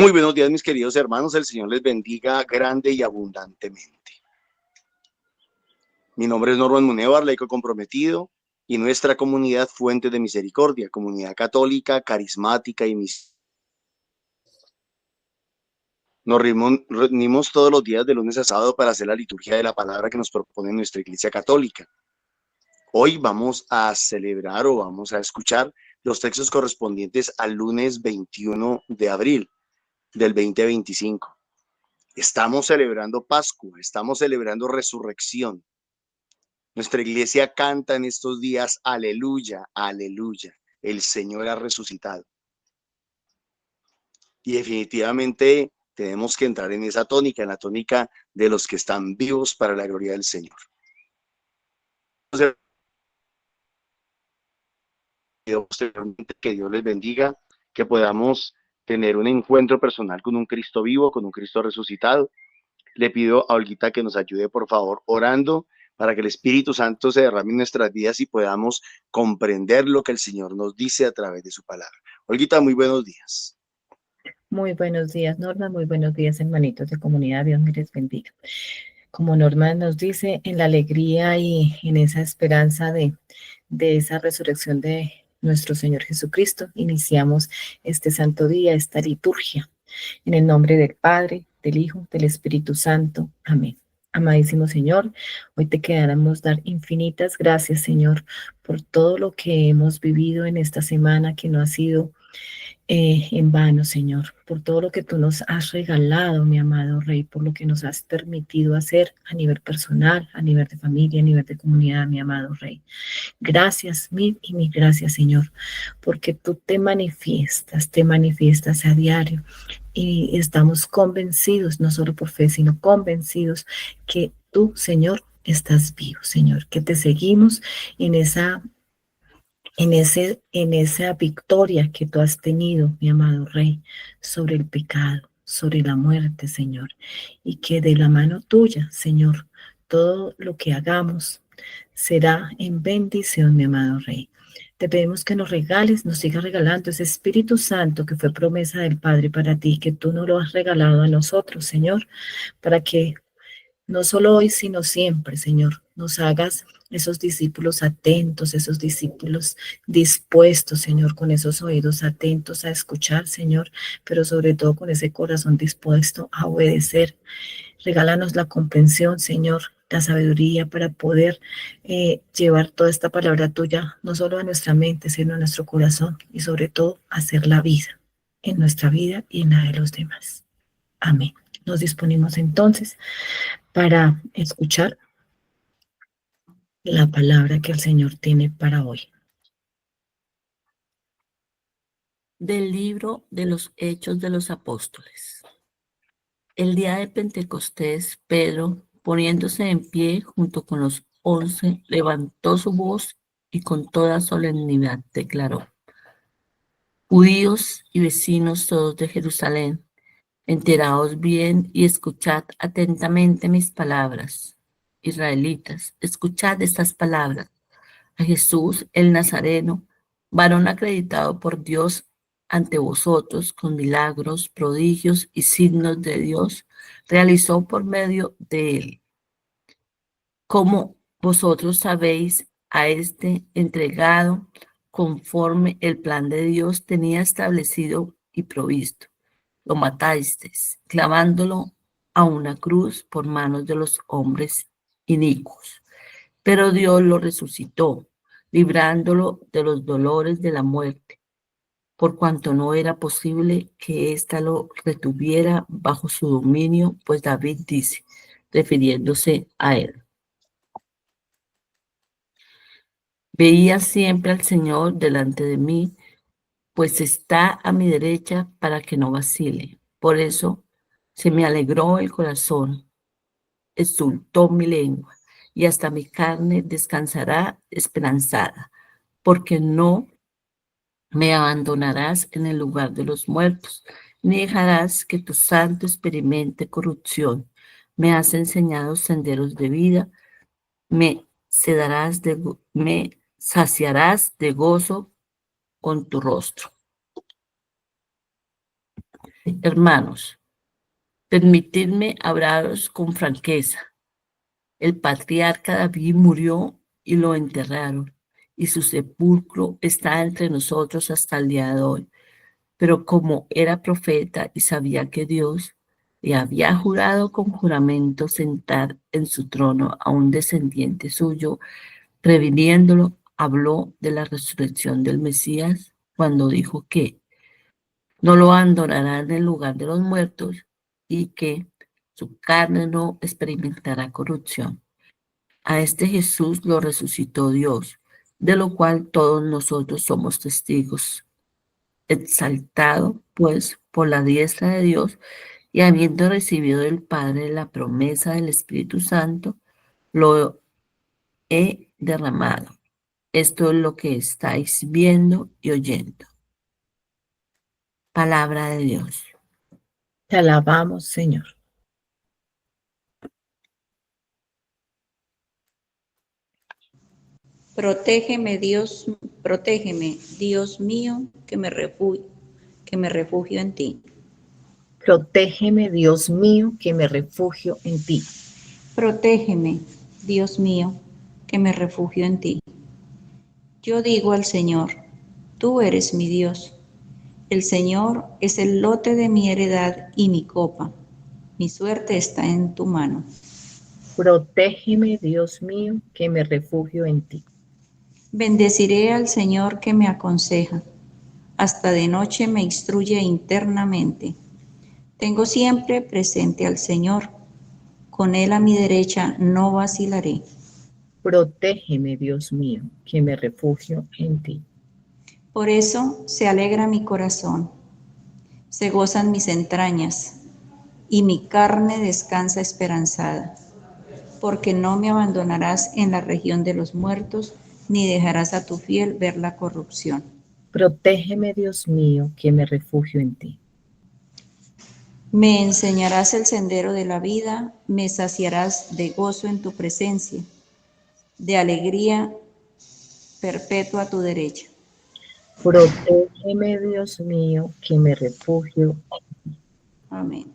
Muy buenos días, mis queridos hermanos. El Señor les bendiga grande y abundantemente. Mi nombre es Norman Munevar, laico comprometido, y nuestra comunidad Fuente de Misericordia, comunidad católica, carismática y misionera. Nos reunimos todos los días de lunes a sábado para hacer la liturgia de la palabra que nos propone nuestra Iglesia Católica. Hoy vamos a celebrar o vamos a escuchar los textos correspondientes al lunes 21 de abril del 2025. Estamos celebrando Pascua, estamos celebrando resurrección. Nuestra iglesia canta en estos días, aleluya, aleluya, el Señor ha resucitado. Y definitivamente tenemos que entrar en esa tónica, en la tónica de los que están vivos para la gloria del Señor. Que Dios les bendiga, que podamos tener un encuentro personal con un Cristo vivo, con un Cristo resucitado. Le pido a Olguita que nos ayude, por favor, orando para que el Espíritu Santo se derrame en nuestras vidas y podamos comprender lo que el Señor nos dice a través de su palabra. Olguita, muy buenos días. Muy buenos días, Norma. Muy buenos días, hermanitos de comunidad. Dios me les bendiga. Como Norma nos dice, en la alegría y en esa esperanza de esa resurrección de nuestro Señor Jesucristo, iniciamos este santo día, esta liturgia. En el nombre del Padre, del Hijo, del Espíritu Santo. Amén. Amadísimo Señor, hoy te queremos dar infinitas gracias, Señor, por todo lo que hemos vivido en esta semana que no ha sido en vano, Señor, por todo lo que tú nos has regalado, mi amado Rey, por lo que nos has permitido hacer a nivel personal, a nivel de familia, a nivel de comunidad, mi amado Rey. Gracias, mil y mil gracias, Señor, porque tú te manifiestas a diario y estamos convencidos, no solo por fe, sino convencidos que tú, Señor, estás vivo, Señor, que te seguimos en esa victoria que tú has tenido, mi amado Rey, sobre el pecado, sobre la muerte, Señor, y que de la mano tuya, Señor, todo lo que hagamos será en bendición, mi amado Rey. Te pedimos que nos regales, nos sigas regalando ese Espíritu Santo que fue promesa del Padre para ti, que tú nos lo has regalado a nosotros, Señor, para que no solo hoy, sino siempre, Señor, nos hagas esos discípulos atentos, esos discípulos dispuestos, Señor, con esos oídos atentos a escuchar, Señor, pero sobre todo con ese corazón dispuesto a obedecer. Regálanos la comprensión, Señor, la sabiduría para poder llevar toda esta palabra tuya, no solo a nuestra mente, sino a nuestro corazón y sobre todo hacer la vida en nuestra vida y en la de los demás. Amén. Nos disponemos entonces para escuchar la palabra que el Señor tiene para hoy. Del libro de los Hechos de los Apóstoles. El día de Pentecostés, Pedro, poniéndose en pie junto con los 11, levantó su voz y con toda solemnidad declaró: Judíos y vecinos todos de Jerusalén, enteraos bien y escuchad atentamente mis palabras. Israelitas, escuchad estas palabras. A Jesús el Nazareno, varón acreditado por Dios ante vosotros con milagros, prodigios y signos de Dios, realizó por medio de él. Como vosotros sabéis, a este entregado conforme el plan de Dios tenía establecido y provisto. Lo matasteis, clavándolo a una cruz por manos de los hombres inicuos. Pero Dios lo resucitó, librándolo de los dolores de la muerte, por cuanto no era posible que ésta lo retuviera bajo su dominio, pues David dice, refiriéndose a él: Veía siempre al Señor delante de mí, pues está a mi derecha para que no vacile. Por eso se me alegró el corazón, exultó mi lengua, y hasta mi carne descansará esperanzada, porque no me abandonarás en el lugar de los muertos, ni dejarás que tu santo experimente corrupción. Me has enseñado senderos de vida, me saciarás de gozo con tu rostro. Hermanos, permitidme hablaros con franqueza. El patriarca David murió y lo enterraron, y su sepulcro está entre nosotros hasta el día de hoy. Pero como era profeta y sabía que Dios le había jurado con juramento sentar en su trono a un descendiente suyo, previniéndolo, habló de la resurrección del Mesías cuando dijo que no lo abandonará en el lugar de los muertos y que su carne no experimentará corrupción. A este Jesús lo resucitó Dios, de lo cual todos nosotros somos testigos. Exaltado, pues, por la diestra de Dios y habiendo recibido del Padre la promesa del Espíritu Santo, lo he derramado. Esto es lo que estáis viendo y oyendo. Palabra de Dios. Te alabamos, Señor. Protégeme, Dios mío, que me refugio en ti. Protégeme, Dios mío, que me refugio en ti. Protégeme, Dios mío, que me refugio en ti. Yo digo al Señor, tú eres mi Dios. El Señor es el lote de mi heredad y mi copa. Mi suerte está en tu mano. Protégeme, Dios mío, que me refugio en ti. Bendeciré al Señor que me aconseja. Hasta de noche me instruye internamente. Tengo siempre presente al Señor. Con Él a mi derecha no vacilaré. Protégeme, Dios mío, que me refugio en ti. Por eso se alegra mi corazón, se gozan mis entrañas, y mi carne descansa esperanzada, porque no me abandonarás en la región de los muertos, ni dejarás a tu fiel ver la corrupción. Protégeme, Dios mío, que me refugio en ti. Me enseñarás el sendero de la vida, me saciarás de gozo en tu presencia, de alegría perpetua a tu derecha. Protégeme, Dios mío, que me refugio. Amén.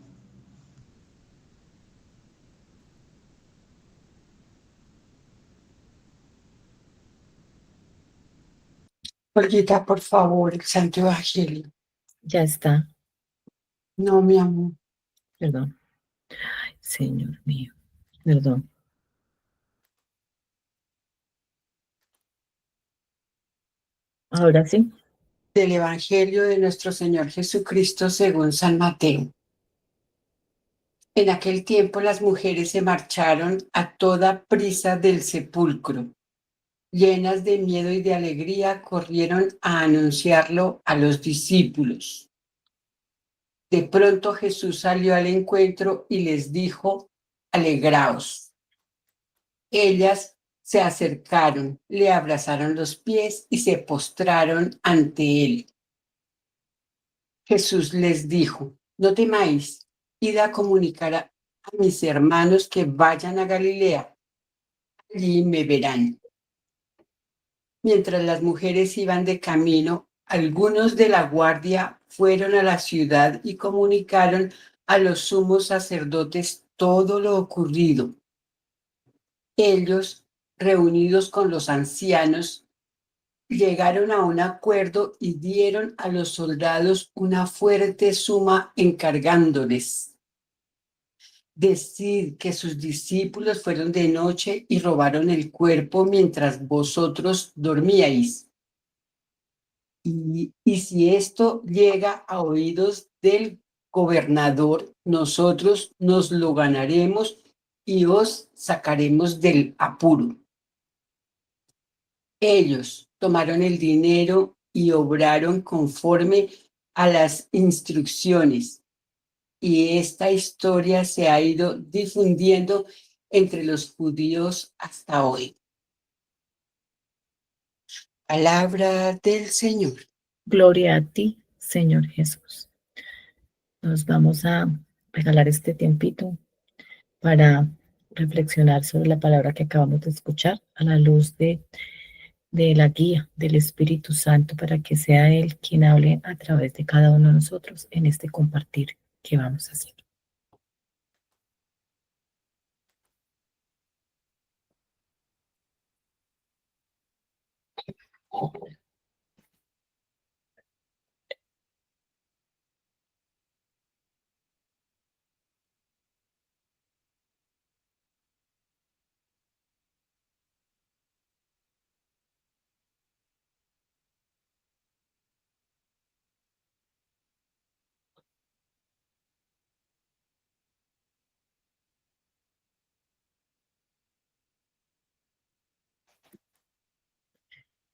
Olguita, por favor, el Santo Evangelio. Ya está, No, mi amor. perdón. Ay, Señor mío, perdón. Ahora sí. Del Evangelio de nuestro Señor Jesucristo según San Mateo. En aquel tiempo las mujeres se marcharon a toda prisa del sepulcro. Llenas de miedo y de alegría, corrieron a anunciarlo a los discípulos. De pronto Jesús salió al encuentro y les dijo: alegraos. Ellas se acercaron, le abrazaron los pies y se postraron ante él. Jesús les dijo: no temáis, id a comunicar a mis hermanos que vayan a Galilea. Allí me verán. Mientras las mujeres iban de camino, algunos de la guardia fueron a la ciudad y comunicaron a los sumos sacerdotes todo lo ocurrido. Ellos, reunidos con los ancianos, llegaron a un acuerdo y dieron a los soldados una fuerte suma encargándoles: decid que sus discípulos fueron de noche y robaron el cuerpo mientras vosotros dormíais. Y si esto llega a oídos del gobernador, nosotros nos lo ganaremos y os sacaremos del apuro. Ellos tomaron el dinero y obraron conforme a las instrucciones. Y esta historia se ha ido difundiendo entre los judíos hasta hoy. Palabra del Señor. Gloria a ti, Señor Jesús. Nos vamos a regalar este tiempito para reflexionar sobre la palabra que acabamos de escuchar a la luz de de la guía del Espíritu Santo para que sea Él quien hable a través de cada uno de nosotros en este compartir que vamos a hacer.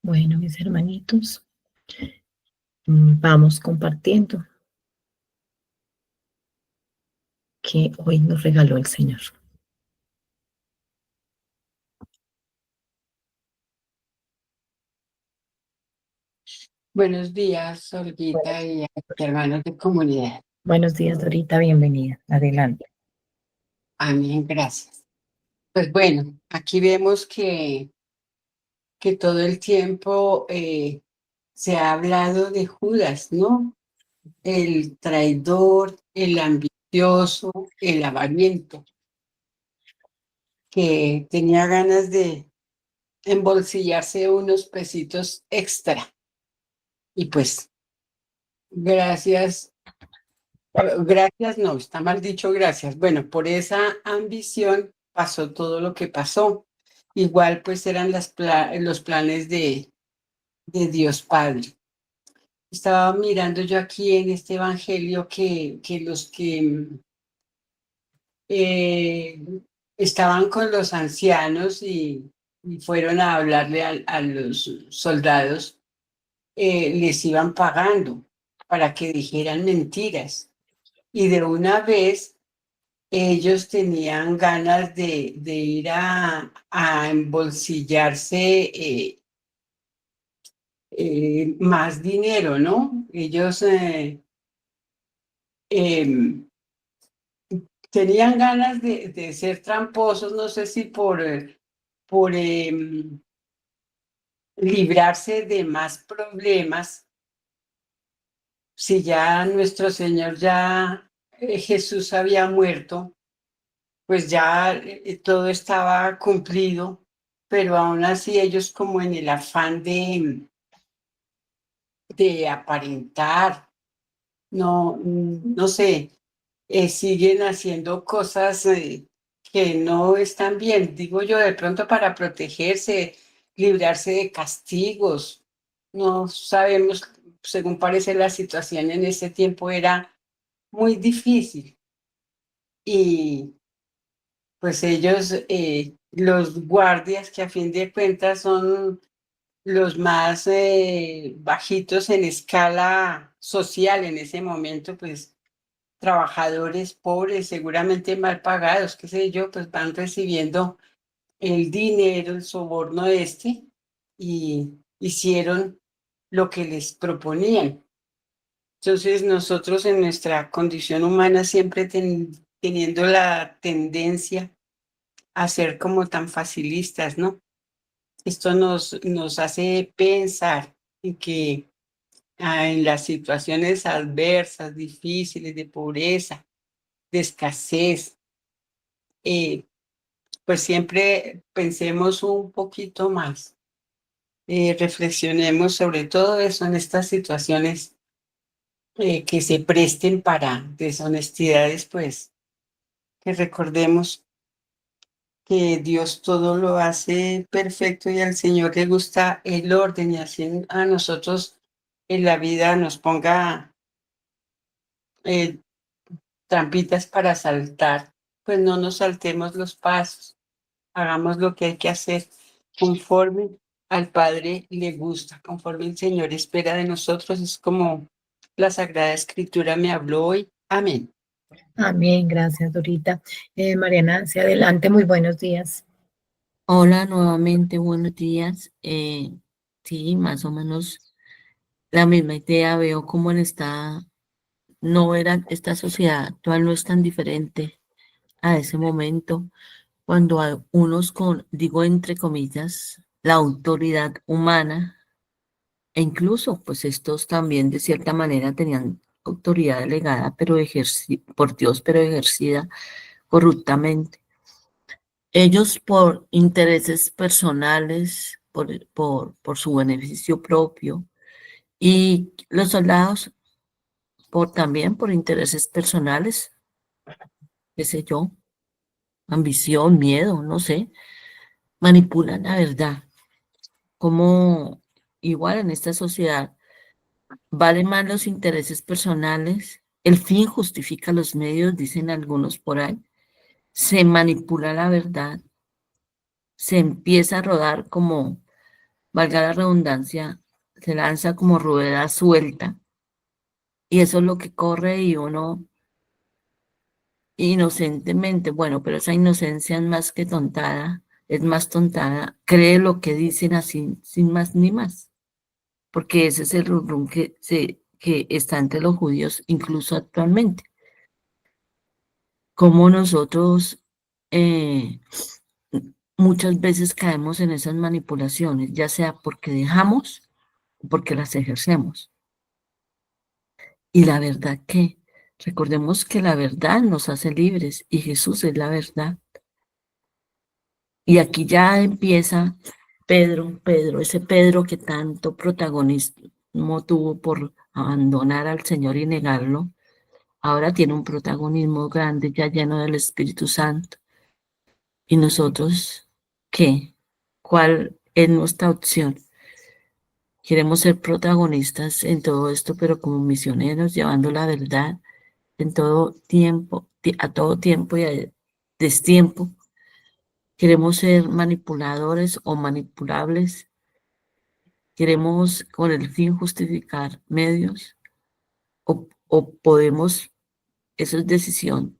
Bueno, mis hermanitos, vamos compartiendo que hoy nos regaló el Señor. Buenos días, Olguita y hermanos de comunidad. Buenos días, Dorita, bienvenida. Adelante. Amén, gracias. Pues bueno, aquí vemos que todo el tiempo se ha hablado de Judas, ¿no? El traidor, el ambicioso, el avariento, que tenía ganas de embolsillarse unos pesitos extra. Y pues, gracias, gracias, no, está mal dicho gracias. Bueno, por esa ambición pasó todo lo que pasó. Igual pues eran los planes de Dios Padre. Estaba mirando yo aquí en este evangelio que los que eh, estaban con los ancianos y fueron a hablarle a los soldados, les iban pagando para que dijeran mentiras. Y de una vez ellos tenían ganas de ir a embolsillarse más dinero, ¿no? Ellos em, tenían ganas de ser tramposos, no sé si por librarse de más problemas, si ya nuestro Señor, ya Jesús había muerto, pues ya todo estaba cumplido, pero aún así ellos como en el afán de aparentar, no sé, siguen haciendo cosas que no están bien, digo yo, de pronto para protegerse, librarse de castigos. No sabemos, según parece la situación en ese tiempo era muy difícil y pues ellos, los guardias que a fin de cuentas son los más bajitos en escala social en ese momento, pues trabajadores pobres, seguramente mal pagados, qué sé yo, pues van recibiendo el dinero, el soborno y hicieron lo que les proponían. Entonces nosotros en nuestra condición humana siempre teniendo la tendencia a ser como tan facilistas, ¿no? Esto nos hace pensar en que en las situaciones adversas, difíciles, de pobreza, de escasez, pues siempre pensemos un poquito más, reflexionemos sobre todo eso en estas situaciones que se presten para deshonestidades, pues que recordemos que Dios todo lo hace perfecto y al Señor le gusta el orden y así a nosotros en la vida nos ponga eh, trampitas para saltar, pues no nos saltemos los pasos, hagamos lo que hay que hacer conforme al Padre le gusta, conforme el Señor espera de nosotros. Es como la Sagrada Escritura me habló hoy. Amén. Amén, gracias, Dorita. María Nancy, adelante, muy buenos días. Hola, nuevamente, buenos días. Sí, más o menos la misma idea. Veo cómo no era, esta sociedad actual no es tan diferente a ese momento, cuando a unos digo entre comillas, la autoridad humana, e incluso pues estos también de cierta manera tenían autoridad delegada pero por Dios, pero ejercida corruptamente. Ellos por intereses personales, por su beneficio propio, y los soldados también por intereses personales, qué sé yo, ambición, miedo, no sé, manipulan la verdad. Como igual en esta sociedad valen más los intereses personales, el fin justifica los medios, dicen algunos por ahí, se manipula la verdad, se empieza a rodar como, valga la redundancia, se lanza como rueda suelta, y eso es lo que corre y uno inocentemente, bueno, pero esa inocencia es más que tontada, es más tontada, cree lo que dicen así, sin más ni más, porque ese es el rumrum que está entre los judíos incluso actualmente. Como nosotros muchas veces caemos en esas manipulaciones, ya sea porque dejamos o porque las ejercemos. Y la verdad que, recordemos que la verdad nos hace libres y Jesús es la verdad. Y aquí ya empieza Pedro, ese Pedro que tanto protagonismo tuvo por abandonar al Señor y negarlo, ahora tiene un protagonismo grande ya lleno del Espíritu Santo. ¿Y nosotros qué? ¿Cuál es nuestra opción? Queremos ser protagonistas en todo esto, pero como misioneros, llevando la verdad en todo tiempo, a todo tiempo y a destiempo. Queremos ser manipuladores o manipulables. Queremos con el fin justificar medios o podemos, eso es decisión.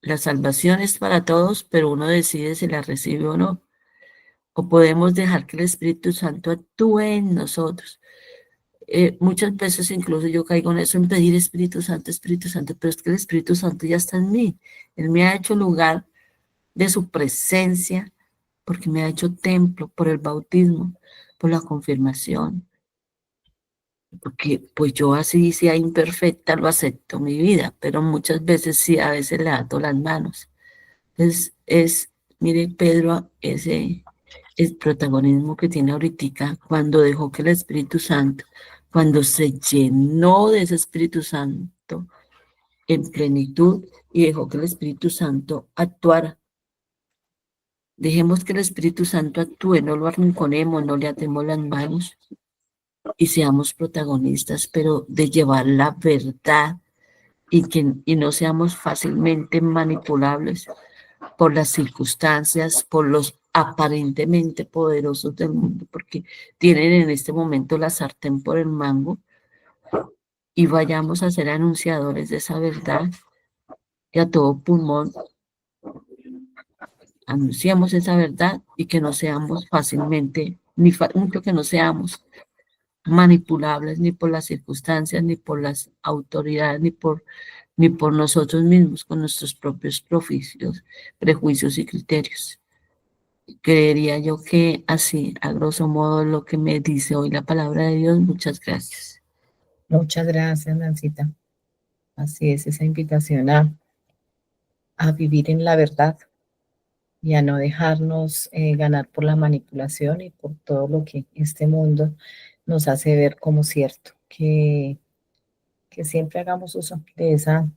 La salvación es para todos, pero uno decide si la recibe o no. O podemos dejar que el Espíritu Santo actúe en nosotros. Muchas veces incluso yo caigo en eso, en pedir Espíritu Santo, pero es que el Espíritu Santo ya está en mí. Él me ha hecho lugar de su presencia, porque me ha hecho templo por el bautismo, por la confirmación, porque pues yo así sea imperfecta, lo acepto mi vida, pero muchas veces sí, a veces le ato las manos. Entonces mire Pedro, ese el protagonismo que tiene ahorita cuando dejó que el Espíritu Santo, cuando se llenó de ese Espíritu Santo en plenitud y dejó que el Espíritu Santo actuara. Dejemos que el Espíritu Santo actúe, no lo arrinconemos, no le atemos las manos y seamos protagonistas, pero de llevar la verdad y no seamos fácilmente manipulables por las circunstancias, por los aparentemente poderosos del mundo, porque tienen en este momento la sartén por el mango, y vayamos a ser anunciadores de esa verdad y a todo pulmón anunciamos esa verdad y que no seamos fácilmente, mucho que no seamos manipulables ni por las circunstancias, ni por las autoridades, ni por nosotros mismos con nuestros propios prejuicios y criterios. Creería yo que así, a grosso modo, lo que me dice hoy la palabra de Dios. Muchas gracias. Muchas gracias, Nancita. Así es, esa invitación a vivir en la verdad y a no dejarnos ganar por la manipulación y por todo lo que este mundo nos hace ver como cierto, que siempre hagamos uso de esa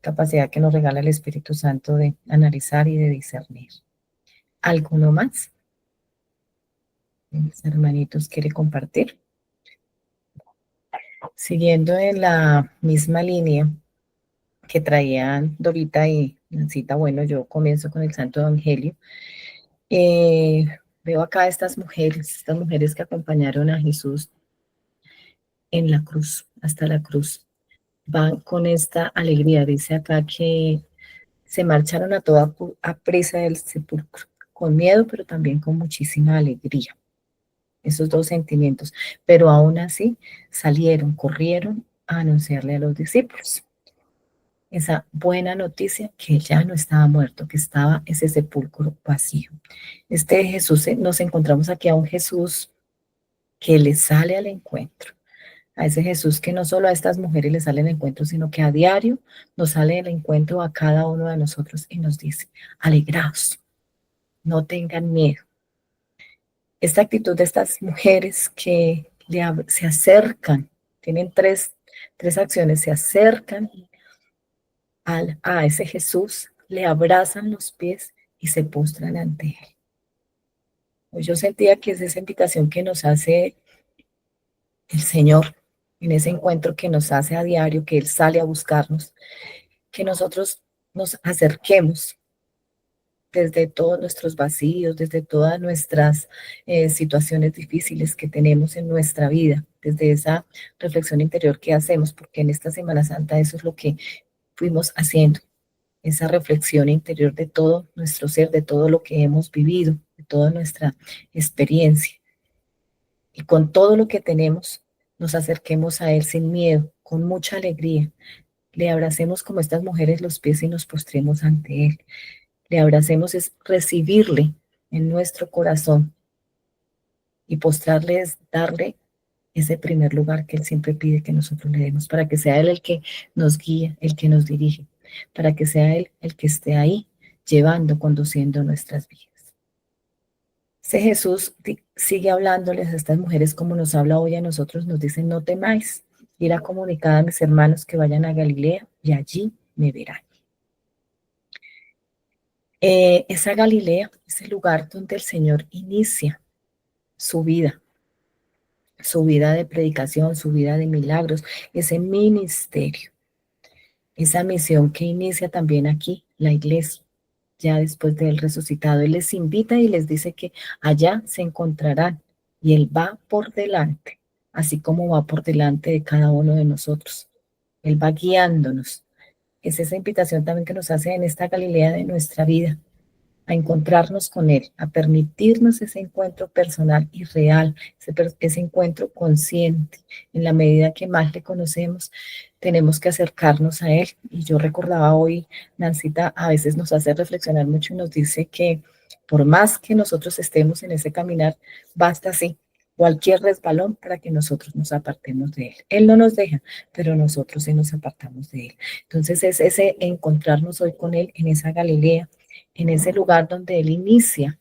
capacidad que nos regala el Espíritu Santo de analizar y de discernir. ¿Alguno más? Mis hermanitos, ¿quiere compartir? Siguiendo en la misma línea que traían Dorita y Nancita, bueno, yo comienzo con el Santo Evangelio. Veo acá estas mujeres que acompañaron a Jesús en la cruz, hasta la cruz. Van con esta alegría, dice acá que se marcharon a toda prisa del sepulcro, con miedo, pero también con muchísima alegría. Esos dos sentimientos, pero aún así salieron, corrieron a anunciarle a los discípulos. esa buena noticia que él ya no estaba muerto, que estaba ese sepulcro vacío. Este Jesús, nos encontramos aquí a un Jesús que le sale al encuentro, a ese Jesús que no solo a estas mujeres le sale al encuentro, sino que a diario nos sale al encuentro a cada uno de nosotros y nos dice, alegraos, no tengan miedo. Esta actitud de estas mujeres que se acercan, tienen tres acciones, se acercan a ese Jesús, le abrazan los pies y se postran ante él. Pues yo sentía que es esa invitación que nos hace el Señor, en ese encuentro que nos hace a diario, que Él sale a buscarnos, que nosotros nos acerquemos desde todos nuestros vacíos, desde todas nuestras situaciones difíciles que tenemos en nuestra vida, desde esa reflexión interior que hacemos, porque en esta Semana Santa eso es lo que fuimos haciendo, esa reflexión interior de todo nuestro ser, de todo lo que hemos vivido, de toda nuestra experiencia. Y con todo lo que tenemos, nos acerquemos a Él sin miedo, con mucha alegría. Le abracemos como estas mujeres los pies y nos postremos ante Él. Le abracemos es recibirle en nuestro corazón y postrarle es darle ese primer lugar que Él siempre pide que nosotros le demos, para que sea Él el que nos guíe, el que nos dirige, para que sea Él el que esté ahí llevando, conduciendo nuestras vidas. Ese Jesús sigue hablándoles a estas mujeres como nos habla hoy a nosotros, nos dice, no temáis, ir a comunicar a mis hermanos que vayan a Galilea y allí me verán. Esa Galilea es el lugar donde el Señor inicia su vida de predicación, su vida de milagros, ese ministerio, esa misión que inicia también aquí la iglesia, ya después del resucitado. Él les invita y les dice que allá se encontrarán y Él va por delante, así como va por delante de cada uno de nosotros. Él va guiándonos. Es esa invitación también que nos hace en esta Galilea de nuestra vida, a encontrarnos con Él, a permitirnos ese encuentro personal y real, ese encuentro consciente. En la medida que más le conocemos, tenemos que acercarnos a Él. Y yo recordaba hoy, Nancita a veces nos hace reflexionar mucho y nos dice que por más que nosotros estemos en ese caminar, basta así, cualquier resbalón para que nosotros nos apartemos de Él. Él no nos deja, pero nosotros sí nos apartamos de Él. Entonces es ese encontrarnos hoy con Él en esa Galilea, en ese lugar donde Él inicia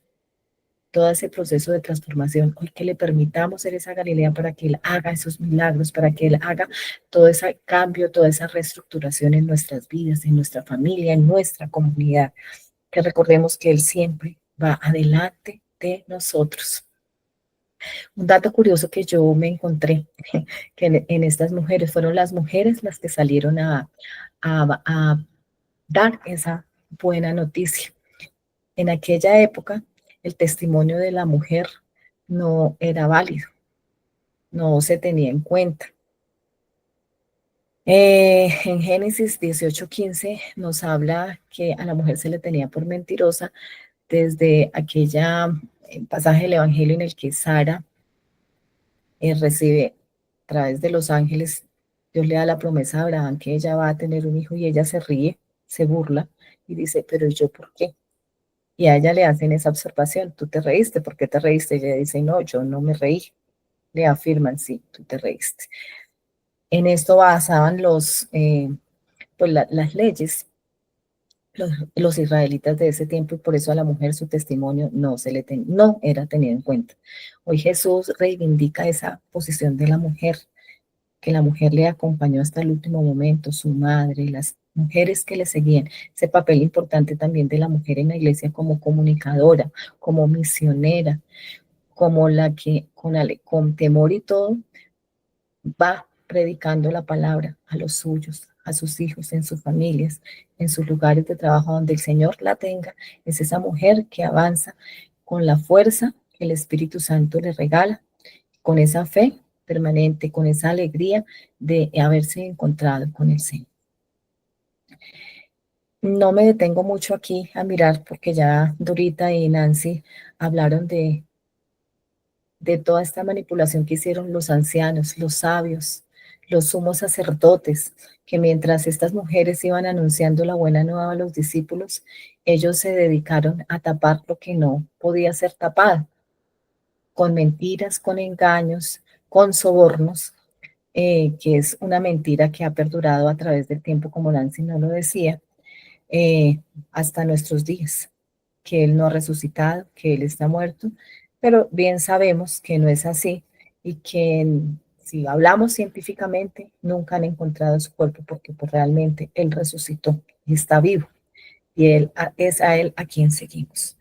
todo ese proceso de transformación. Hoy que le permitamos ser esa Galilea para que Él haga esos milagros, para que Él haga todo ese cambio, toda esa reestructuración en nuestras vidas, en nuestra familia, en nuestra comunidad. Que recordemos que Él siempre va adelante de nosotros. Un dato curioso que yo me encontré, que en estas mujeres, fueron las mujeres las que salieron a dar esa buena noticia. En aquella época, el testimonio de la mujer no era válido, no se tenía en cuenta. En Génesis 18:15 nos habla que a la mujer se le tenía por mentirosa desde aquella pasaje del Evangelio en el que Sara recibe a través de los ángeles, Dios le da la promesa a Abraham que ella va a tener un hijo y ella se ríe, se burla y dice, pero ¿yo por qué? Y a ella le hacen esa observación, tú te reíste, ¿por qué te reíste? Y ella dice, no, yo no me reí. Le afirman, sí, tú te reíste. En esto basaban las leyes, los israelitas de ese tiempo, y por eso a la mujer su testimonio no era tenido en cuenta. Hoy Jesús reivindica esa posición de la mujer, que la mujer le acompañó hasta el último momento, su madre, las mujeres que le seguían, ese papel importante también de la mujer en la iglesia como comunicadora, como misionera, como la que con temor y todo va predicando la palabra a los suyos, a sus hijos, en sus familias, en sus lugares de trabajo donde el Señor la tenga. Es esa mujer que avanza con la fuerza que el Espíritu Santo le regala, con esa fe permanente, con esa alegría de haberse encontrado con el Señor. No me detengo mucho aquí a mirar porque ya Dorita y Nancy hablaron de toda esta manipulación que hicieron los ancianos, los sabios, los sumos sacerdotes, que mientras estas mujeres iban anunciando la buena nueva a los discípulos, ellos se dedicaron a tapar lo que no podía ser tapado, con mentiras, con engaños, con sobornos, que es una mentira que ha perdurado a través del tiempo, como Nancy nos lo decía, hasta nuestros días, que Él no ha resucitado, que Él está muerto, pero bien sabemos que no es así y que si hablamos científicamente, nunca han encontrado su cuerpo porque pues, realmente Él resucitó y está vivo y es a Él a quien seguimos.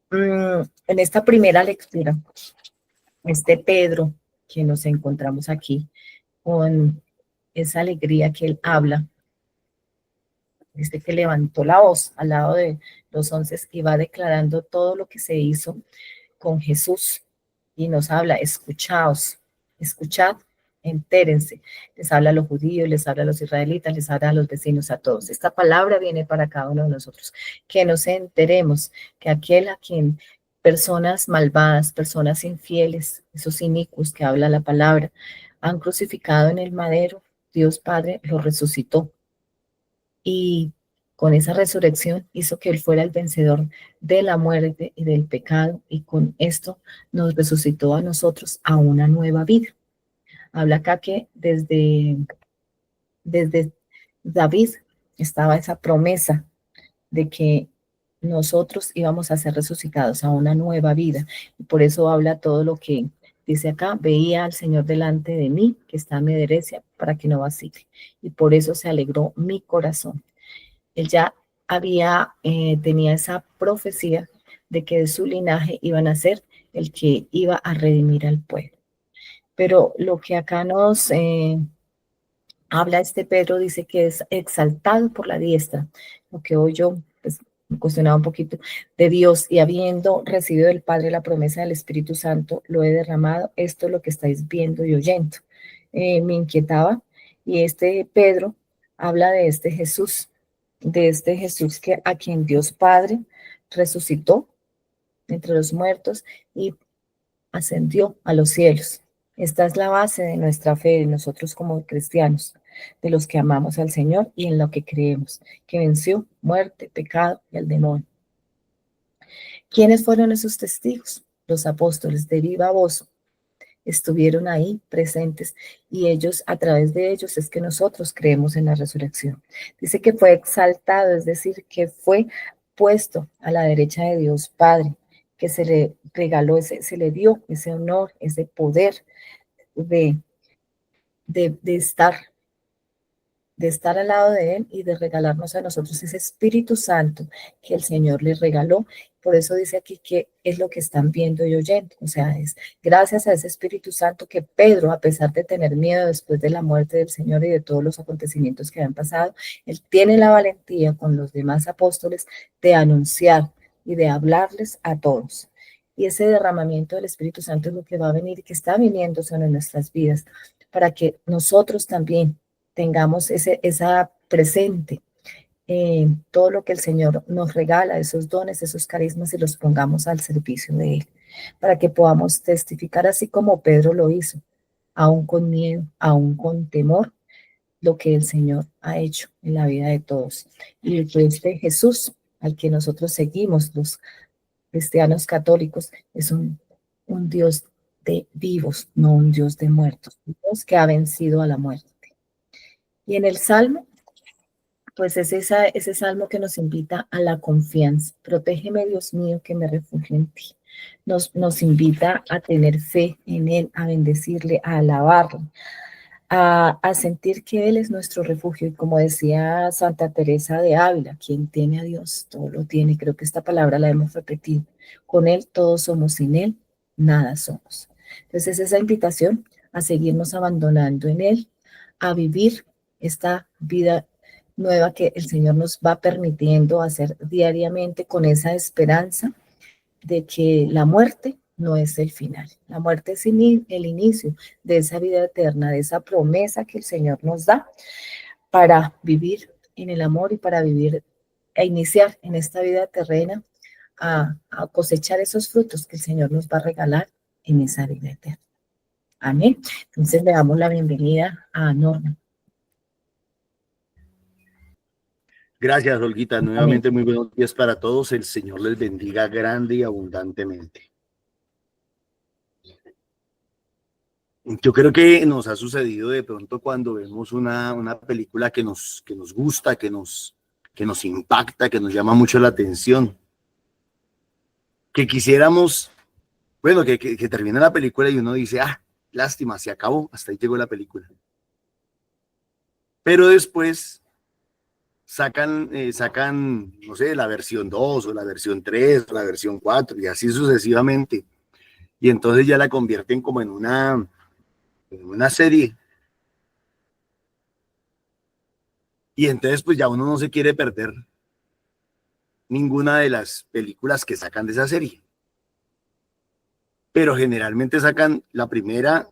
En esta primera lectura, Pedro, que nos encontramos aquí, con esa alegría que él habla, que levantó la voz al lado de los 11 y va declarando todo lo que se hizo con Jesús y nos habla, escuchaos, escuchad, entérense. Les habla a los judíos, les habla a los israelitas, les habla a los vecinos, a todos. Esta palabra viene para cada uno de nosotros, que nos enteremos que aquel a quien personas malvadas, personas infieles, esos inicuos que habla la palabra, han crucificado en el madero, Dios Padre lo resucitó. Y con esa resurrección hizo que Él fuera el vencedor de la muerte y del pecado, y con esto nos resucitó a nosotros a una nueva vida. Habla acá que desde David estaba esa promesa de que nosotros íbamos a ser resucitados a una nueva vida, y por eso habla todo lo que dice acá: veía al Señor delante de mí, que está a mi derecha, para que no vacile, y por eso se alegró mi corazón. Él ya tenía esa profecía de que de su linaje iban a ser el que iba a redimir al pueblo. Pero lo que acá nos habla Pedro, dice que es exaltado por la diestra, lo que hoy yo pues, me cuestionaba un poquito, de Dios, y habiendo recibido del Padre la promesa del Espíritu Santo, lo he derramado. Esto es lo que estáis viendo y oyendo. Me inquietaba, y Pedro habla de Jesús, que a quien Dios Padre resucitó entre los muertos y ascendió a los cielos. Esta es la base de nuestra fe, de nosotros como cristianos, de los que amamos al Señor y en lo que creemos, que venció muerte, pecado y al demonio. ¿Quiénes fueron esos testigos? Los apóstoles de viva voz estuvieron ahí presentes, y ellos, a través de ellos es que nosotros creemos en la resurrección. Dice que fue exaltado, es decir, que fue puesto a la derecha de Dios Padre, que se le regaló, se le dio ese honor, ese poder de estar al lado de Él y de regalarnos a nosotros ese Espíritu Santo que el Señor les regaló. Por eso dice aquí que es lo que están viendo y oyendo. O sea, es gracias a ese Espíritu Santo que Pedro, a pesar de tener miedo después de la muerte del Señor y de todos los acontecimientos que habían pasado, él tiene la valentía con los demás apóstoles de anunciar y de hablarles a todos. Y ese derramamiento del Espíritu Santo es lo que va a venir y que está viniendo sobre nuestras vidas, para que nosotros también tengamos esa presente, todo lo que el Señor nos regala, esos dones, esos carismas, y los pongamos al servicio de Él, para que podamos testificar así como Pedro lo hizo, aún con miedo, aún con temor, lo que el Señor ha hecho en la vida de todos. Y que Jesús, al que nosotros seguimos, los cristianos católicos, es un Dios de vivos, no un Dios de muertos, un Dios que ha vencido a la muerte. Y en el Salmo, pues es ese Salmo que nos invita a la confianza. Protégeme, Dios mío, que me refugio en ti. Nos invita a tener fe en Él, a bendecirle, a alabarle, a sentir que Él es nuestro refugio. Y como decía Santa Teresa de Ávila, quien tiene a Dios, todo lo tiene. Creo que esta palabra la hemos repetido. Con Él todos somos, sin Él nada somos. Entonces esa invitación a seguirnos abandonando en Él, a vivir esta vida nueva que el Señor nos va permitiendo hacer diariamente, con esa esperanza de que la muerte no es el final. La muerte es el inicio de esa vida eterna, de esa promesa que el Señor nos da para vivir en el amor y para vivir e iniciar en esta vida terrena a cosechar esos frutos que el Señor nos va a regalar en esa vida eterna. Amén. Entonces le damos la bienvenida a Norma. Gracias, Olguita. Amén. Nuevamente muy buenos días para todos. El Señor les bendiga grande y abundantemente. Yo creo que nos ha sucedido de pronto cuando vemos una película que nos gusta, que nos impacta, que nos llama mucho la atención, que quisiéramos, bueno, que termine la película y uno dice, ah, lástima, se acabó, hasta ahí llegó la película. Pero después sacan, no sé, la versión 2 o la versión 3 o la versión 4 y así sucesivamente. Y entonces ya la convierten como en una serie. Y entonces pues ya uno no se quiere perder ninguna de las películas que sacan de esa serie. Pero generalmente sacan la primera,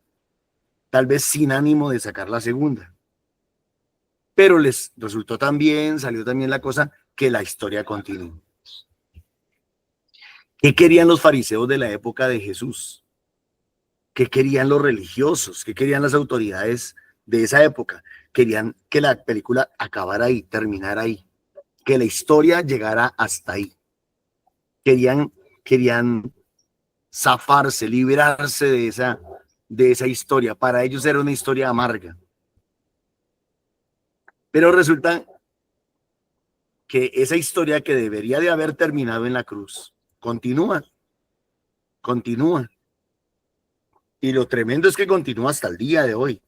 tal vez sin ánimo de sacar la segunda. Pero les resultó también, salió también la cosa, que la historia continúa. ¿Qué querían los fariseos de la época de Jesús? ¿Qué querían los religiosos? ¿Qué querían las autoridades de esa época? Querían que la película acabara ahí, terminara ahí, que la historia llegara hasta ahí. Querían zafarse, librarse de esa historia. Para ellos era una historia amarga. Pero resulta que esa historia que debería de haber terminado en la cruz, continúa. Y lo tremendo es que continúa hasta el día de hoy.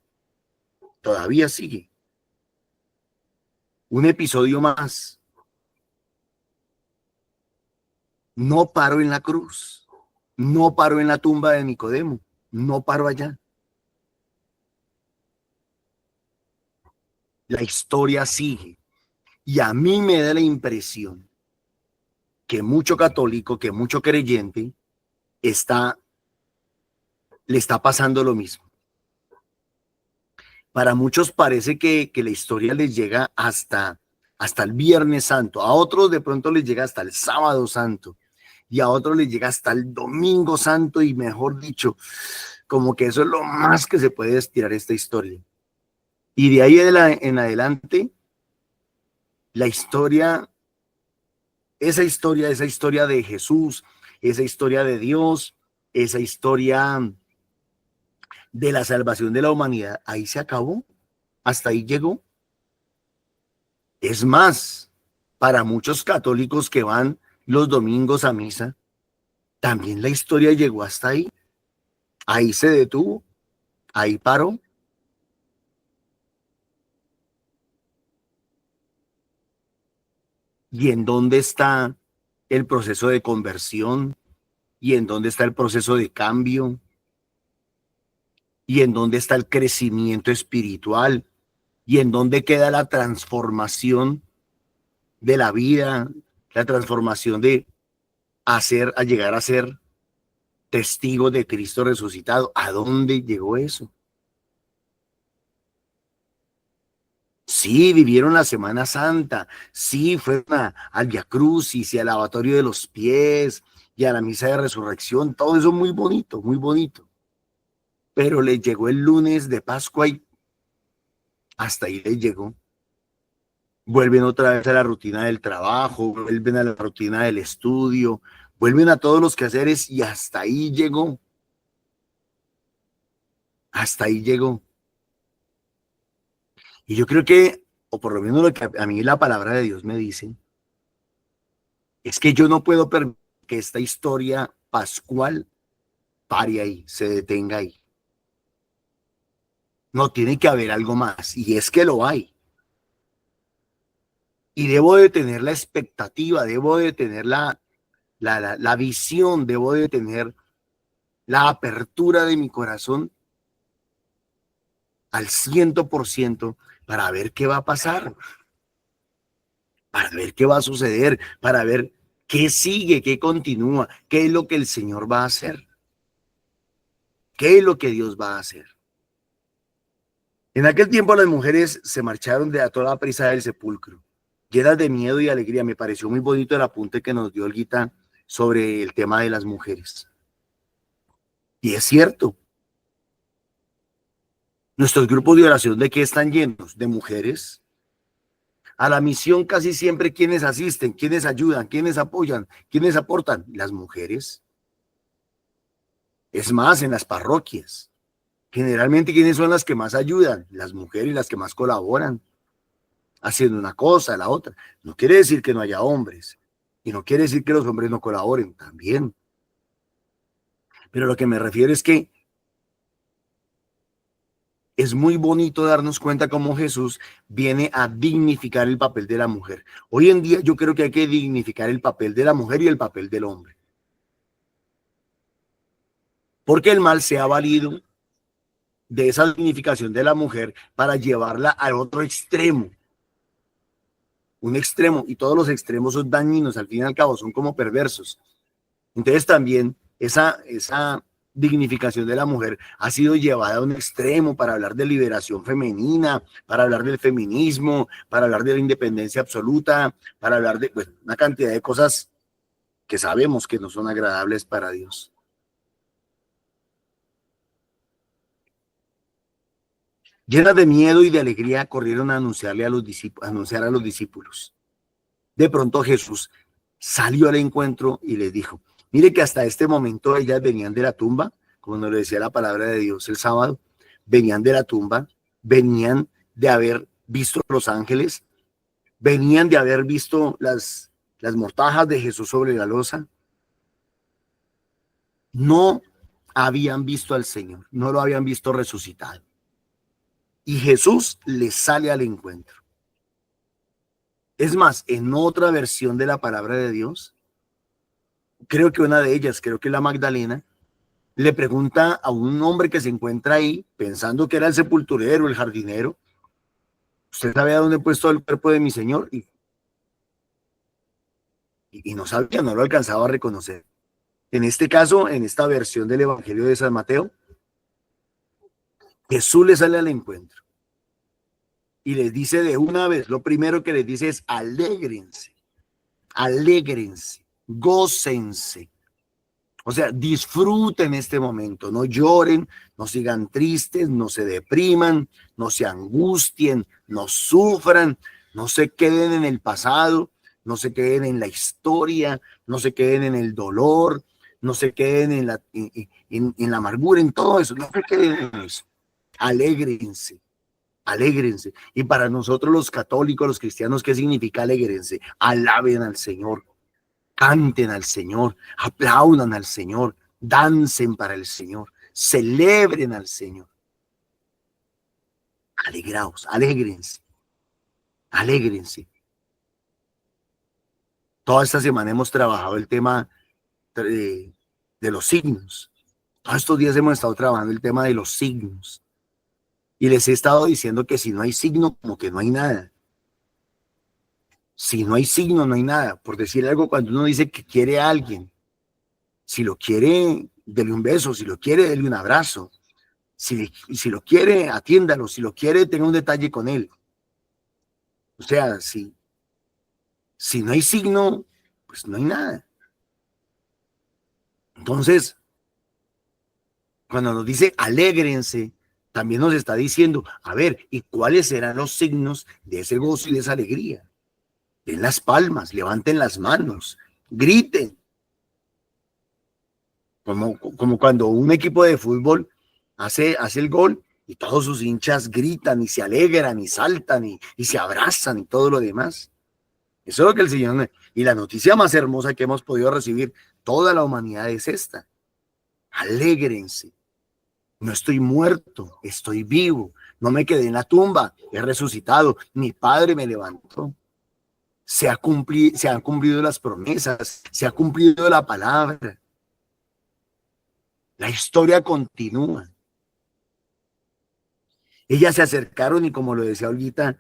Todavía sigue. Un episodio más. No paro en la cruz. No paro en la tumba de Nicodemo. No paro allá. La historia sigue. Y a mí me da la impresión que mucho católico, que mucho creyente le está pasando lo mismo. Para muchos parece que la historia les llega hasta el Viernes Santo. A otros de pronto les llega hasta el Sábado Santo. Y a otros les llega hasta el Domingo Santo. Y mejor dicho, como que eso es lo más que se puede estirar esta historia. Y de ahí en adelante, la historia, esa historia de Jesús, esa historia de Dios, esa historia de la salvación de la humanidad, ahí se acabó, hasta ahí llegó. Es más, para muchos católicos que van los domingos a misa, también la historia llegó hasta ahí. Ahí se detuvo, ahí paró. ¿Y en dónde está el proceso de conversión? ¿Y en dónde está el proceso de cambio? ¿Y en dónde está el crecimiento espiritual? ¿Y en dónde queda la transformación de la vida? La transformación de a llegar a ser testigos de Cristo resucitado. ¿A dónde llegó eso? Sí, vivieron la Semana Santa, sí, fueron al Via Crucis y al lavatorio de los pies y a la misa de resurrección, todo eso muy bonito, muy bonito. Pero les llegó el lunes de Pascua y hasta ahí les llegó. Vuelven otra vez a la rutina del trabajo, vuelven a la rutina del estudio, vuelven a todos los quehaceres y hasta ahí llegó. Hasta ahí llegó. Y yo creo que, o por lo menos lo que a mí la palabra de Dios me dice, es que yo no puedo permitir que esta historia pascual pare ahí, se detenga ahí. No, tiene que haber algo más, y es que lo hay. Y debo de tener la expectativa, debo de tener la visión, debo de tener la apertura de mi corazón al 100% para ver qué va a pasar, para ver qué va a suceder, para ver qué sigue, qué continúa, qué es lo que el Señor va a hacer, qué es lo que Dios va a hacer. En aquel tiempo las mujeres se marcharon de a toda prisa del sepulcro, llenas de miedo y alegría. Me pareció muy bonito el apunte que nos dio Olguita sobre el tema de las mujeres. Y es cierto, Nuestros grupos de oración, ¿de qué están llenos? De mujeres. A la misión casi siempre, ¿quiénes asisten? ¿Quiénes ayudan? ¿Quiénes apoyan? ¿Quiénes aportan? Las mujeres. Es más, en las parroquias. Generalmente, ¿quiénes son las que más ayudan? Las mujeres, las que más colaboran, haciendo una cosa, la otra. No quiere decir que no haya hombres. Y no quiere decir que los hombres no colaboren, también. Pero lo que me refiero es que es muy bonito darnos cuenta cómo Jesús viene a dignificar el papel de la mujer. Hoy en día yo creo que hay que dignificar el papel de la mujer y el papel del hombre. Porque el mal se ha valido de esa dignificación de la mujer para llevarla al otro extremo. Un extremo, y todos los extremos son dañinos, al fin y al cabo son como perversos. Entonces también esa dignificación de la mujer ha sido llevada a un extremo para hablar de liberación femenina, para hablar del feminismo, para hablar de la independencia absoluta, para hablar de una cantidad de cosas que sabemos que no son agradables para Dios. Llenas de miedo y de alegría corrieron a anunciar a los discípulos. De pronto Jesús salió al encuentro y les dijo: mire que hasta este momento ellas venían de la tumba, como nos lo decía la palabra de Dios el sábado, venían de la tumba, venían de haber visto los ángeles, venían de haber visto las mortajas de Jesús sobre la losa. No habían visto al Señor, no lo habían visto resucitado. Y Jesús les sale al encuentro. Es más, en otra versión de la palabra de Dios, creo que una de ellas, creo que la Magdalena, le pregunta a un hombre que se encuentra ahí, pensando que era el sepulturero, el jardinero: ¿usted sabe a dónde he puesto el cuerpo de mi Señor? Y no sabía, no lo alcanzaba a reconocer. En este caso, en esta versión del Evangelio de San Mateo, Jesús le sale al encuentro y les dice de una vez, lo primero que les dice es: alégrense, alégrense, gócense. O sea, disfruten este momento, no lloren, no sigan tristes, no se depriman, no se angustien, no sufran, no se queden en el pasado, no se queden en la historia, no se queden en el dolor, no se queden en la amargura, en todo eso, no se queden en eso. Alégrense, alégrense. Y para nosotros los católicos, los cristianos, ¿qué significa alégrense? Alaben al Señor. Canten al Señor, aplaudan al Señor, dancen para el Señor, celebren al Señor. Alegraos, alégrense, alégrense. Toda esta semana hemos trabajado el tema de los signos. Todos estos días hemos estado trabajando el tema de los signos. Y les he estado diciendo que si no hay signo, como que no hay nada. Si no hay signo, no hay nada. Por decir algo, cuando uno dice que quiere a alguien, si lo quiere, dele un beso; si lo quiere, dele un abrazo; si lo quiere, atiéndalo; si lo quiere, tenga un detalle con él. O sea, si no hay signo, pues no hay nada. Entonces, cuando nos dice alégrense, también nos está diciendo: a ver, ¿y cuáles serán los signos de ese gozo y de esa alegría? Den las palmas, levanten las manos, griten. Como cuando un equipo de fútbol hace el gol y todos sus hinchas gritan y se alegran y saltan y se abrazan y todo lo demás. Eso es lo que el Señor... Y la noticia más hermosa que hemos podido recibir toda la humanidad es esta: alégrense. No estoy muerto, estoy vivo. No me quedé en la tumba, he resucitado. Mi Padre me levantó. Se han cumplido las promesas, se ha cumplido la palabra. La historia continúa. Ellas se acercaron y, como lo decía Olguita,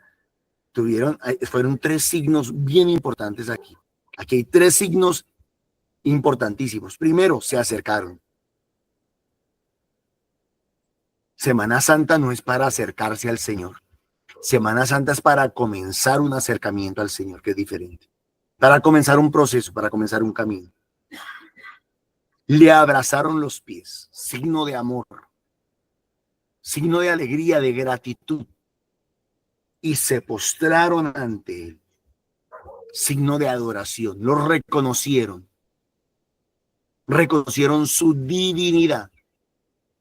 fueron 3 signos bien importantes aquí. Aquí hay 3 signos importantísimos. Primero, se acercaron. Semana Santa no es para acercarse al Señor. Semana Santa es para comenzar un acercamiento al Señor, que es diferente. Para comenzar un proceso, para comenzar un camino. Le abrazaron los pies, signo de amor. signo de alegría, de gratitud, y se postraron ante él, signo de adoración. Lo reconocieron su divinidad.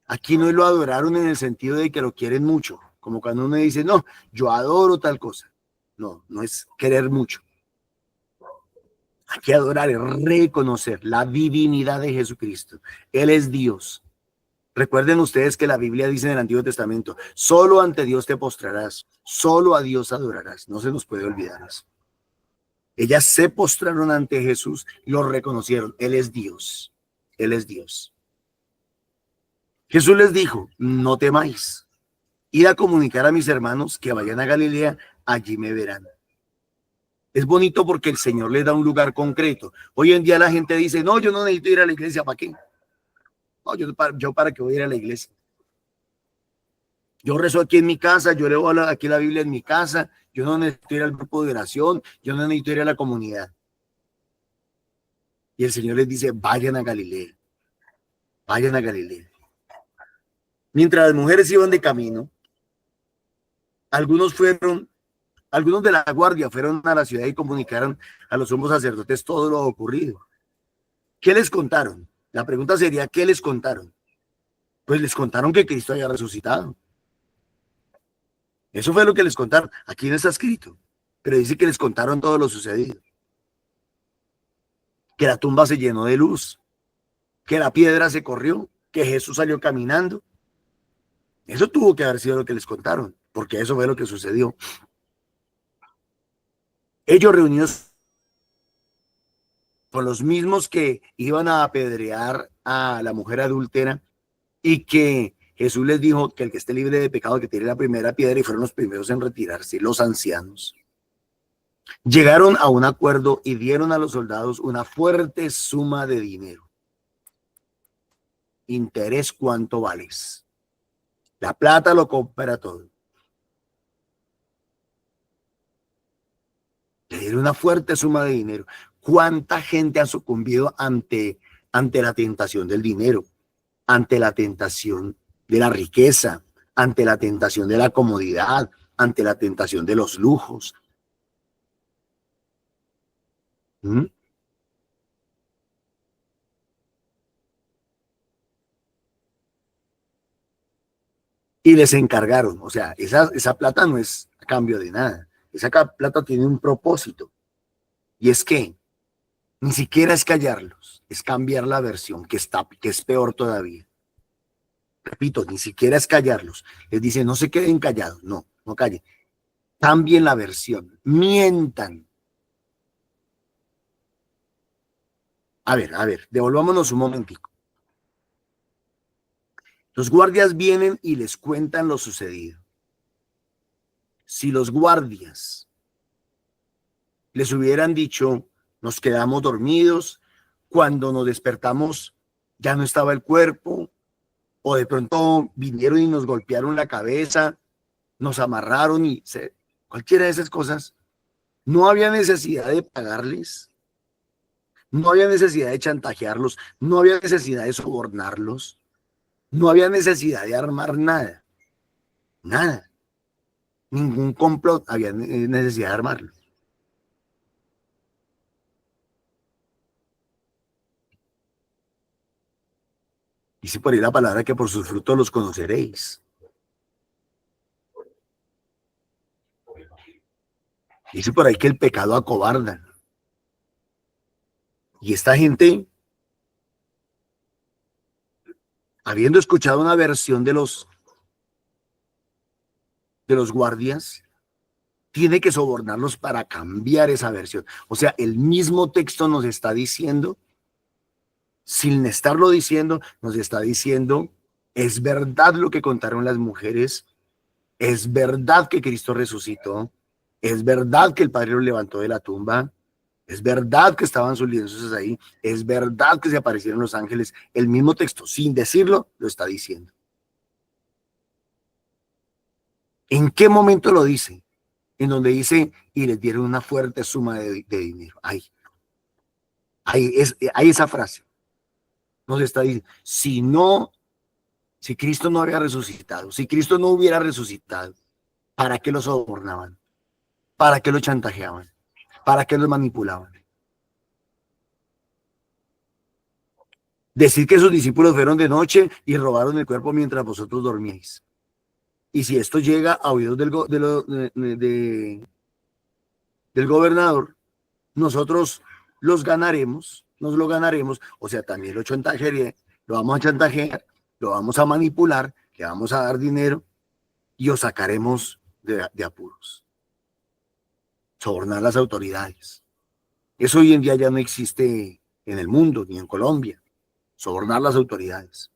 Aquí no lo adoraron en el sentido de que lo quieren mucho, como cuando uno dice, no, yo adoro tal cosa. No, no es querer mucho. Aquí adorar es reconocer la divinidad de Jesucristo. Él es Dios. Recuerden ustedes que la Biblia dice en el Antiguo Testamento, solo ante Dios te postrarás, solo a Dios adorarás. No se nos puede olvidar eso. Ellas se postraron ante Jesús y lo reconocieron. Él es Dios. Él es Dios. Jesús les dijo, no temáis. Id a comunicar a mis hermanos que vayan a Galilea, allí me verán. Es bonito porque el Señor les da un lugar concreto. Hoy en día la gente dice, no, yo no necesito ir a la iglesia, ¿para qué? No, yo para qué voy a ir a la iglesia. Yo rezo aquí en mi casa, yo leo aquí la Biblia en mi casa, yo no necesito ir al grupo de oración, yo no necesito ir a la comunidad. Y el Señor les dice, vayan a Galilea, vayan a Galilea. Mientras las mujeres iban de camino, algunos de la guardia fueron a la ciudad y comunicaron a los sumos sacerdotes todo lo ocurrido. ¿Qué les contaron? La pregunta sería, ¿qué les contaron? Pues les contaron que Cristo había resucitado. Eso fue lo que les contaron. Aquí no está escrito, pero dice que les contaron todo lo sucedido. Que la tumba se llenó de luz, que la piedra se corrió, que Jesús salió caminando. Eso tuvo que haber sido lo que les contaron, porque eso fue lo que sucedió. Ellos reunidos con los mismos que iban a apedrear a la mujer adúltera y que Jesús les dijo que el que esté libre de pecado que tire la primera piedra, y fueron los primeros en retirarse, los ancianos. Llegaron a un acuerdo y dieron a los soldados una fuerte suma de dinero. Interés, ¿cuánto vales? La plata lo compra todo. Le dieron una fuerte suma de dinero. ¿Cuánta gente ha sucumbido ante la tentación del dinero, ante la tentación de la riqueza, ante la tentación de la comodidad, ante la tentación de los lujos? ¿Mm? Y les encargaron, o sea, esa plata no es a cambio de nada. Esa plata tiene un propósito. Y es que ni siquiera es callarlos, es cambiar la versión, que es peor todavía. Repito, ni siquiera es callarlos. Les dice, no se queden callados, no callen. Cambien la versión, mientan. A ver, devolvámonos un momentico. Los guardias vienen y les cuentan lo sucedido. Si los guardias les hubieran dicho, nos quedamos dormidos, cuando nos despertamos ya no estaba el cuerpo, o de pronto vinieron y nos golpearon la cabeza, nos amarraron cualquiera de esas cosas, no había necesidad de pagarles, no había necesidad de chantajearlos, no había necesidad de sobornarlos, no había necesidad de armar nada, ningún complot había necesidad de armarlo. Dice por ahí la palabra que por sus frutos los conoceréis. Dice por ahí que el pecado acobarda. Y esta gente, habiendo escuchado una versión de los guardias, tiene que sobornarlos para cambiar esa versión. O sea, el mismo texto nos está diciendo, sin estarlo diciendo, nos está diciendo, es verdad lo que contaron las mujeres, es verdad que Cristo resucitó, es verdad que el Padre lo levantó de la tumba, es verdad que estaban sus lienzos ahí, es verdad que se aparecieron los ángeles. El mismo texto, sin decirlo, lo está diciendo. ¿En qué momento lo dice? En donde dice, y les dieron una fuerte suma de dinero. Ahí esa frase nos está diciendo, si no Si Cristo no había resucitado, si Cristo no hubiera resucitado, ¿para qué lo sobornaban? ¿Para qué lo chantajeaban? ¿Para qué lo manipulaban? Decir que sus discípulos fueron de noche y robaron el cuerpo mientras vosotros dormíais. Y si esto llega a oídos del gobernador, nosotros nos lo ganaremos, o sea, también lo chantajearé, lo vamos a chantajear, lo vamos a manipular, le vamos a dar dinero y os sacaremos de apuros. Sobornar las autoridades. Eso hoy en día ya no existe en el mundo, ni en Colombia. Sobornar las autoridades.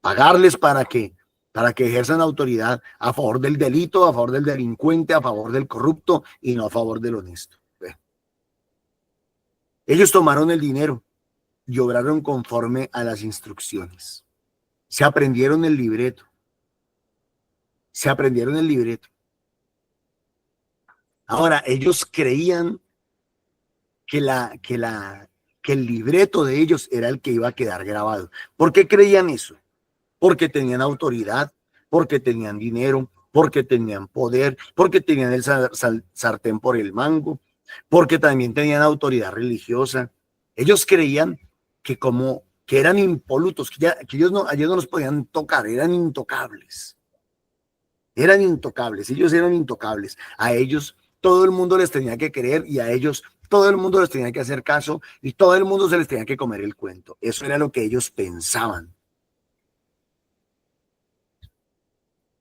Pagarles para que ejerzan autoridad a favor del delito, a favor del delincuente, a favor del corrupto y no a favor del honesto. Ellos tomaron el dinero y obraron conforme a las instrucciones. Se aprendieron el libreto. Ahora, ellos creían que el libreto de ellos era el que iba a quedar grabado. ¿Por qué creían eso? Porque tenían autoridad, porque tenían dinero, porque tenían poder, porque tenían el sartén por el mango, porque también tenían autoridad religiosa. Ellos creían que eran impolutos, que ellos no los podían tocar, eran intocables. Ellos eran intocables. A ellos todo el mundo les tenía que creer y a ellos todo el mundo les tenía que hacer caso y todo el mundo se les tenía que comer el cuento. Eso era lo que ellos pensaban.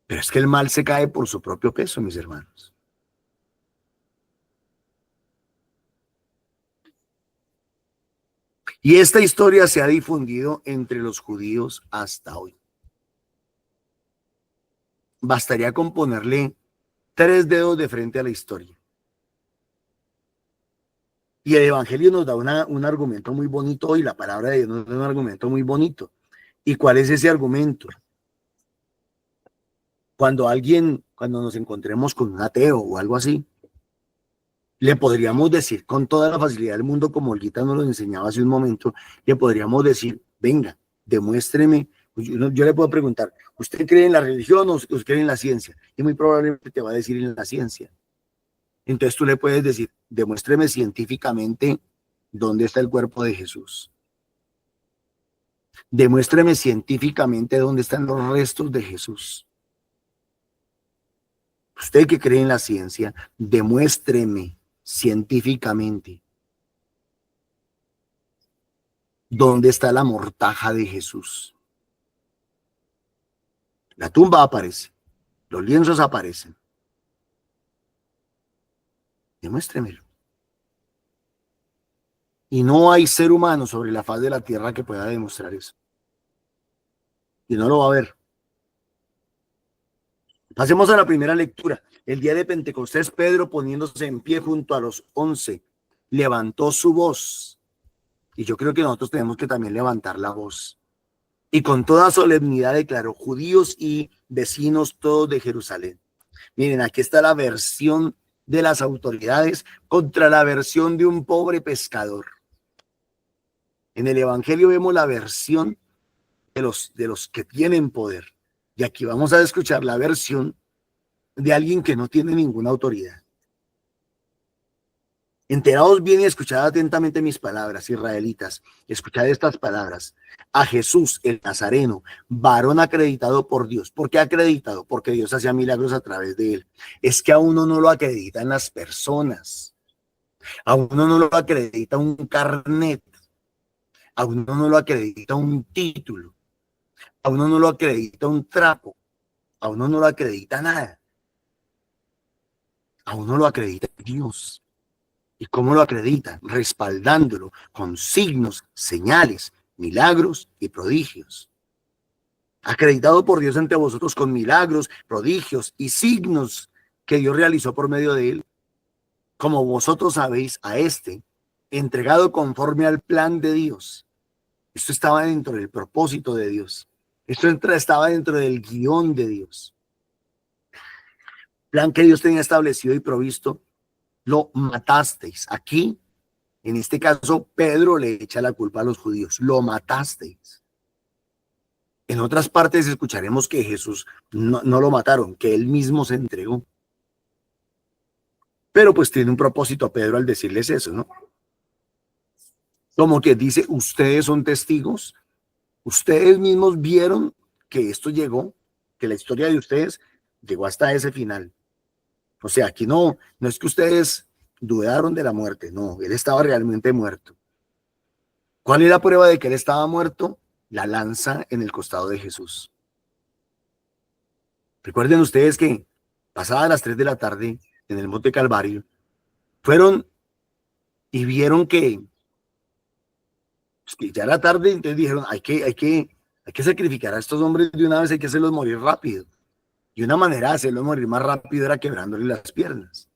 Pero es que el mal se cae por su propio peso, mis hermanos. Y esta historia se ha difundido entre los judíos hasta hoy. Bastaría con ponerle 3 dedos de frente a la historia. Y el Evangelio nos da un argumento muy bonito hoy, la palabra de Dios nos da un argumento muy bonito. ¿Y cuál es ese argumento? Cuando nos encontremos con un ateo o algo así, le podríamos decir con toda la facilidad del mundo, como Olguita nos lo enseñaba hace un momento, le podríamos decir, venga, demuéstreme. Yo le puedo preguntar, ¿usted cree en la religión o usted cree en la ciencia? Y muy probablemente te va a decir en la ciencia. Entonces tú le puedes decir, demuéstreme científicamente dónde está el cuerpo de Jesús. Demuéstreme científicamente dónde están los restos de Jesús. Usted que cree en la ciencia, demuéstreme científicamente dónde está la mortaja de Jesús. La tumba aparece, los lienzos aparecen. Demuéstremelo. Y no hay ser humano sobre la faz de la tierra que pueda demostrar eso. Y no lo va a ver. Pasemos a la primera lectura. El día de Pentecostés, Pedro, poniéndose en pie junto a los 11, levantó su voz. Y yo creo que nosotros tenemos que también levantar la voz. Y con toda solemnidad declaró, judíos y vecinos todos de Jerusalén. Miren, aquí está la versión de las autoridades contra la versión de un pobre pescador. En el Evangelio vemos la versión de los que tienen poder. Y aquí vamos a escuchar la versión de alguien que no tiene ninguna autoridad. Enteraos bien y escuchad atentamente mis palabras, israelitas. Escuchad estas palabras. A Jesús, el Nazareno, varón acreditado por Dios. ¿Por qué acreditado? Porque Dios hacía milagros a través de él. Es que a uno no lo acreditan las personas. A uno no lo acredita un carnet. A uno no lo acredita un título. A uno no lo acredita un trapo. A uno no lo acredita nada. A uno lo acredita Dios. ¿Y cómo lo acredita? Respaldándolo con signos, señales, milagros y prodigios. Acreditado por Dios ante vosotros con milagros, prodigios y signos que Dios realizó por medio de él. Como vosotros sabéis, a este, entregado conforme al plan de Dios. Esto estaba dentro del propósito de Dios. Esto estaba dentro del guión de Dios. Plan que Dios tenía establecido y provisto. Lo matasteis. Aquí, en este caso, Pedro le echa la culpa a los judíos. Lo matasteis. En otras partes escucharemos que Jesús no lo mataron, que él mismo se entregó. Pero pues tiene un propósito Pedro al decirles eso, ¿no? Como que dice, ustedes son testigos, ustedes mismos vieron que esto llegó, que la historia de ustedes llegó hasta ese final. O sea, aquí no es que ustedes dudaron de la muerte, no, él estaba realmente muerto. ¿Cuál es la prueba de que él estaba muerto? La lanza en el costado de Jesús. Recuerden ustedes que pasadas las 3 de la tarde en el Monte Calvario, fueron y vieron que ya era tarde, entonces dijeron, hay que sacrificar a estos hombres de una vez, hay que hacerlos morir rápido. Y una manera de hacerlos morir más rápido era quebrándole las piernas.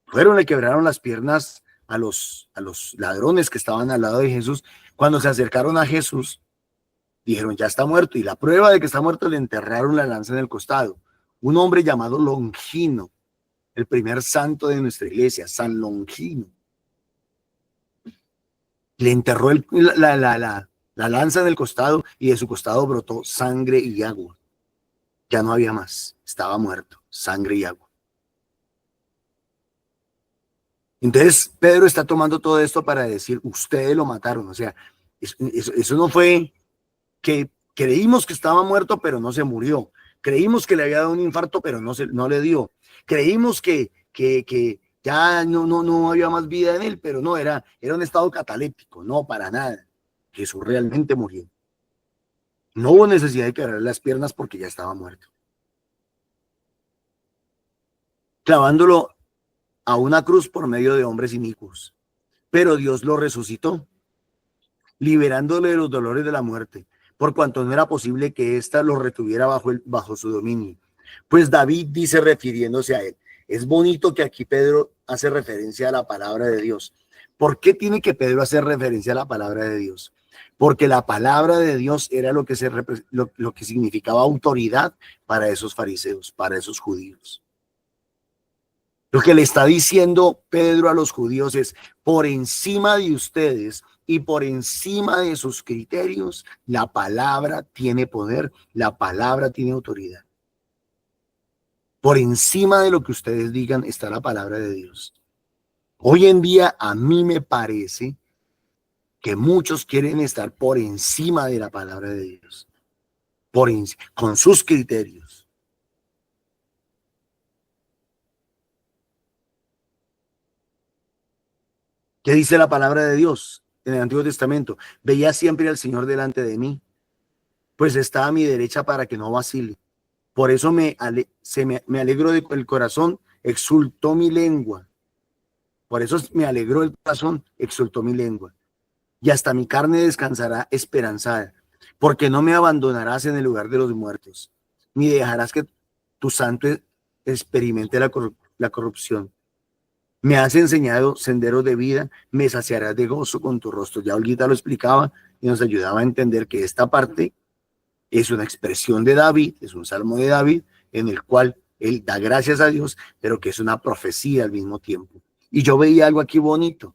Fueron, le quebraron las piernas a los ladrones que estaban al lado de Jesús. Cuando se acercaron a Jesús, dijeron, ya está muerto. Y la prueba de que está muerto, le enterraron la lanza en el costado. Un hombre llamado Longino, el primer santo de nuestra iglesia, San Longino, le enterró la lanza en el costado y de su costado brotó sangre y agua. Ya no había más, estaba muerto, sangre y agua. Entonces Pedro está tomando todo esto para decir, ustedes lo mataron. O sea, eso no fue que creímos que estaba muerto, pero no se murió. Creímos que le había dado un infarto, pero no le dio. Creímos que ya no había más vida en él, pero no, era un estado cataléptico, no, para nada. Jesús realmente murió. No hubo necesidad de quebrar las piernas porque ya estaba muerto. Clavándolo a una cruz por medio de hombres inicuos. Pero Dios lo resucitó, liberándole de los dolores de la muerte, por cuanto no era posible que ésta lo retuviera bajo su dominio. Pues David dice refiriéndose a él, es bonito que aquí Pedro hace referencia a la palabra de Dios. ¿Por qué tiene que Pedro hacer referencia a la palabra de Dios? Porque la palabra de Dios era lo que significaba autoridad para esos fariseos, para esos judíos. Lo que le está diciendo Pedro a los judíos es, por encima de ustedes y por encima de sus criterios, la palabra tiene poder, la palabra tiene autoridad. Por encima de lo que ustedes digan está la palabra de Dios. Hoy en día a mí me parece que muchos quieren estar por encima de la palabra de Dios, con sus criterios. ¿Qué dice la palabra de Dios en el Antiguo Testamento? Veía siempre al Señor delante de mí, pues está a mi derecha para que no vacile. Por eso me alegró el corazón, exultó mi lengua. Por eso me alegró el corazón, exultó mi lengua. Y hasta mi carne descansará esperanzada, porque no me abandonarás en el lugar de los muertos, ni dejarás que tu santo experimente la corrupción. Me has enseñado senderos de vida, me saciarás de gozo con tu rostro. Ya Olguita lo explicaba y nos ayudaba a entender que esta parte es una expresión de David, es un salmo de David, en el cual él da gracias a Dios, pero que es una profecía al mismo tiempo. Y yo veía algo aquí bonito,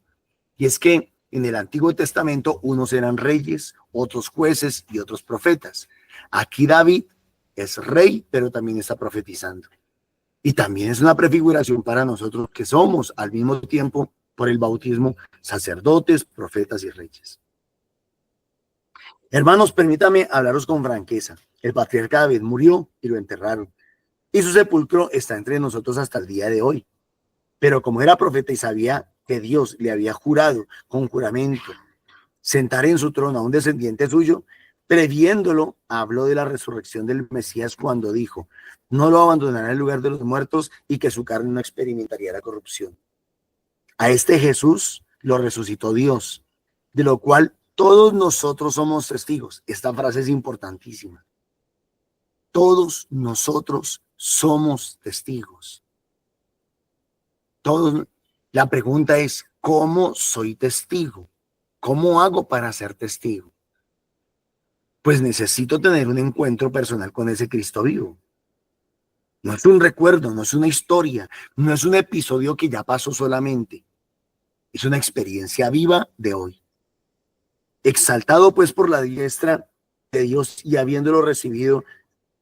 y es que en el Antiguo Testamento unos eran reyes, otros jueces y otros profetas. Aquí David es rey, pero también está profetizando. Y también es una prefiguración para nosotros que somos al mismo tiempo, por el bautismo, sacerdotes, profetas y reyes. Hermanos, permítame hablaros con franqueza. El patriarca David murió y lo enterraron. Y su sepulcro está entre nosotros hasta el día de hoy. Pero como era profeta y sabía que Dios le había jurado con juramento sentar en su trono a un descendiente suyo, previéndolo, habló de la resurrección del Mesías cuando dijo, no lo abandonará en el lugar de los muertos y que su carne no experimentaría la corrupción. A este Jesús lo resucitó Dios, de lo cual todos nosotros somos testigos. Esta frase es importantísima. Todos nosotros somos testigos. Todos. La pregunta es, ¿cómo soy testigo? ¿Cómo hago para ser testigo? Pues necesito tener un encuentro personal con ese Cristo vivo. No es un recuerdo, no es una historia, no es un episodio que ya pasó solamente. Es una experiencia viva de hoy. Exaltado pues por la diestra de Dios y habiéndolo recibido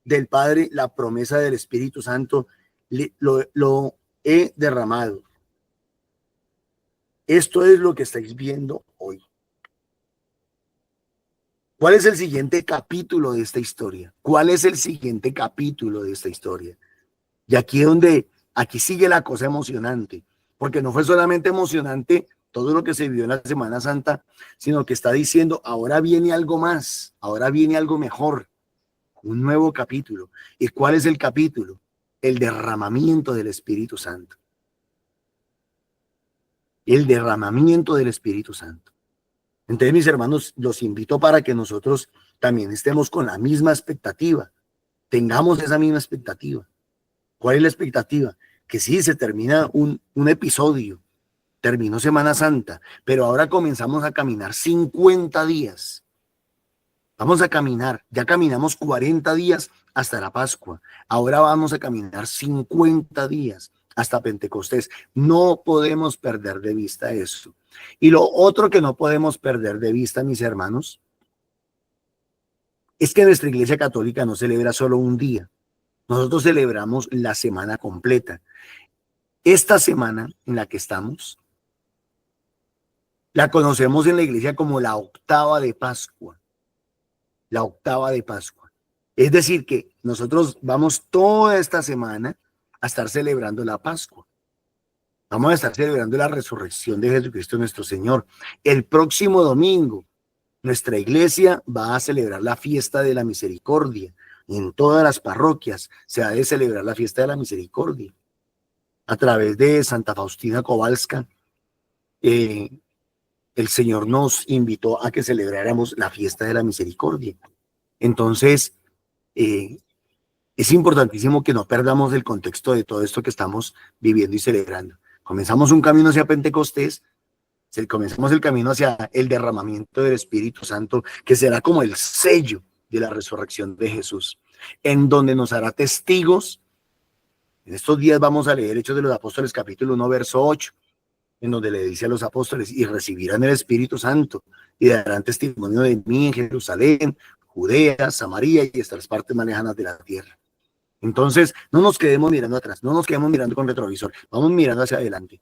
del Padre, la promesa del Espíritu Santo, lo he derramado. Esto es lo que estáis viendo hoy. ¿Cuál es el siguiente capítulo de esta historia? ¿Cuál es el siguiente capítulo de esta historia? Y aquí aquí sigue la cosa emocionante, porque no fue solamente emocionante todo lo que se vivió en la Semana Santa, sino que está diciendo, ahora viene algo más, ahora viene algo mejor, un nuevo capítulo. ¿Y cuál es el capítulo? El derramamiento del Espíritu Santo. El derramamiento del Espíritu Santo. Entonces, mis hermanos, los invito para que nosotros también estemos con la misma expectativa, tengamos esa misma expectativa. ¿Cuál es la expectativa? Que sí, se termina un episodio, terminó Semana Santa, pero ahora comenzamos a caminar 50 días. Vamos a caminar, ya caminamos 40 días hasta la Pascua, ahora vamos a caminar 50 días hasta Pentecostés. No podemos perder de vista eso. Y lo otro que no podemos perder de vista, mis hermanos, es que nuestra Iglesia Católica no celebra solo un día. Nosotros celebramos la semana completa. Esta semana en la que estamos, la conocemos en la Iglesia como la octava de Pascua. La octava de Pascua. Es decir, que nosotros vamos toda esta semana a estar celebrando la Pascua. Vamos a estar celebrando la resurrección de Jesucristo nuestro Señor. El próximo domingo, nuestra iglesia va a celebrar la fiesta de la misericordia. En todas las parroquias se ha de celebrar la fiesta de la misericordia. A través de Santa Faustina Kowalska, el Señor nos invitó a que celebráramos la fiesta de la misericordia. Entonces, es importantísimo que no perdamos el contexto de todo esto que estamos viviendo y celebrando. Comenzamos un camino hacia Pentecostés, comenzamos el camino hacia el derramamiento del Espíritu Santo, que será como el sello de la resurrección de Jesús, en donde nos hará testigos. En estos días vamos a leer Hechos de los Apóstoles, capítulo 1, verso 8, en donde le dice a los apóstoles, y recibirán el Espíritu Santo, y darán testimonio de mí en Jerusalén, Judea, Samaria y hasta las partes más lejanas de la tierra. Entonces, no nos quedemos mirando atrás, no nos quedemos mirando con retrovisor, vamos mirando hacia adelante.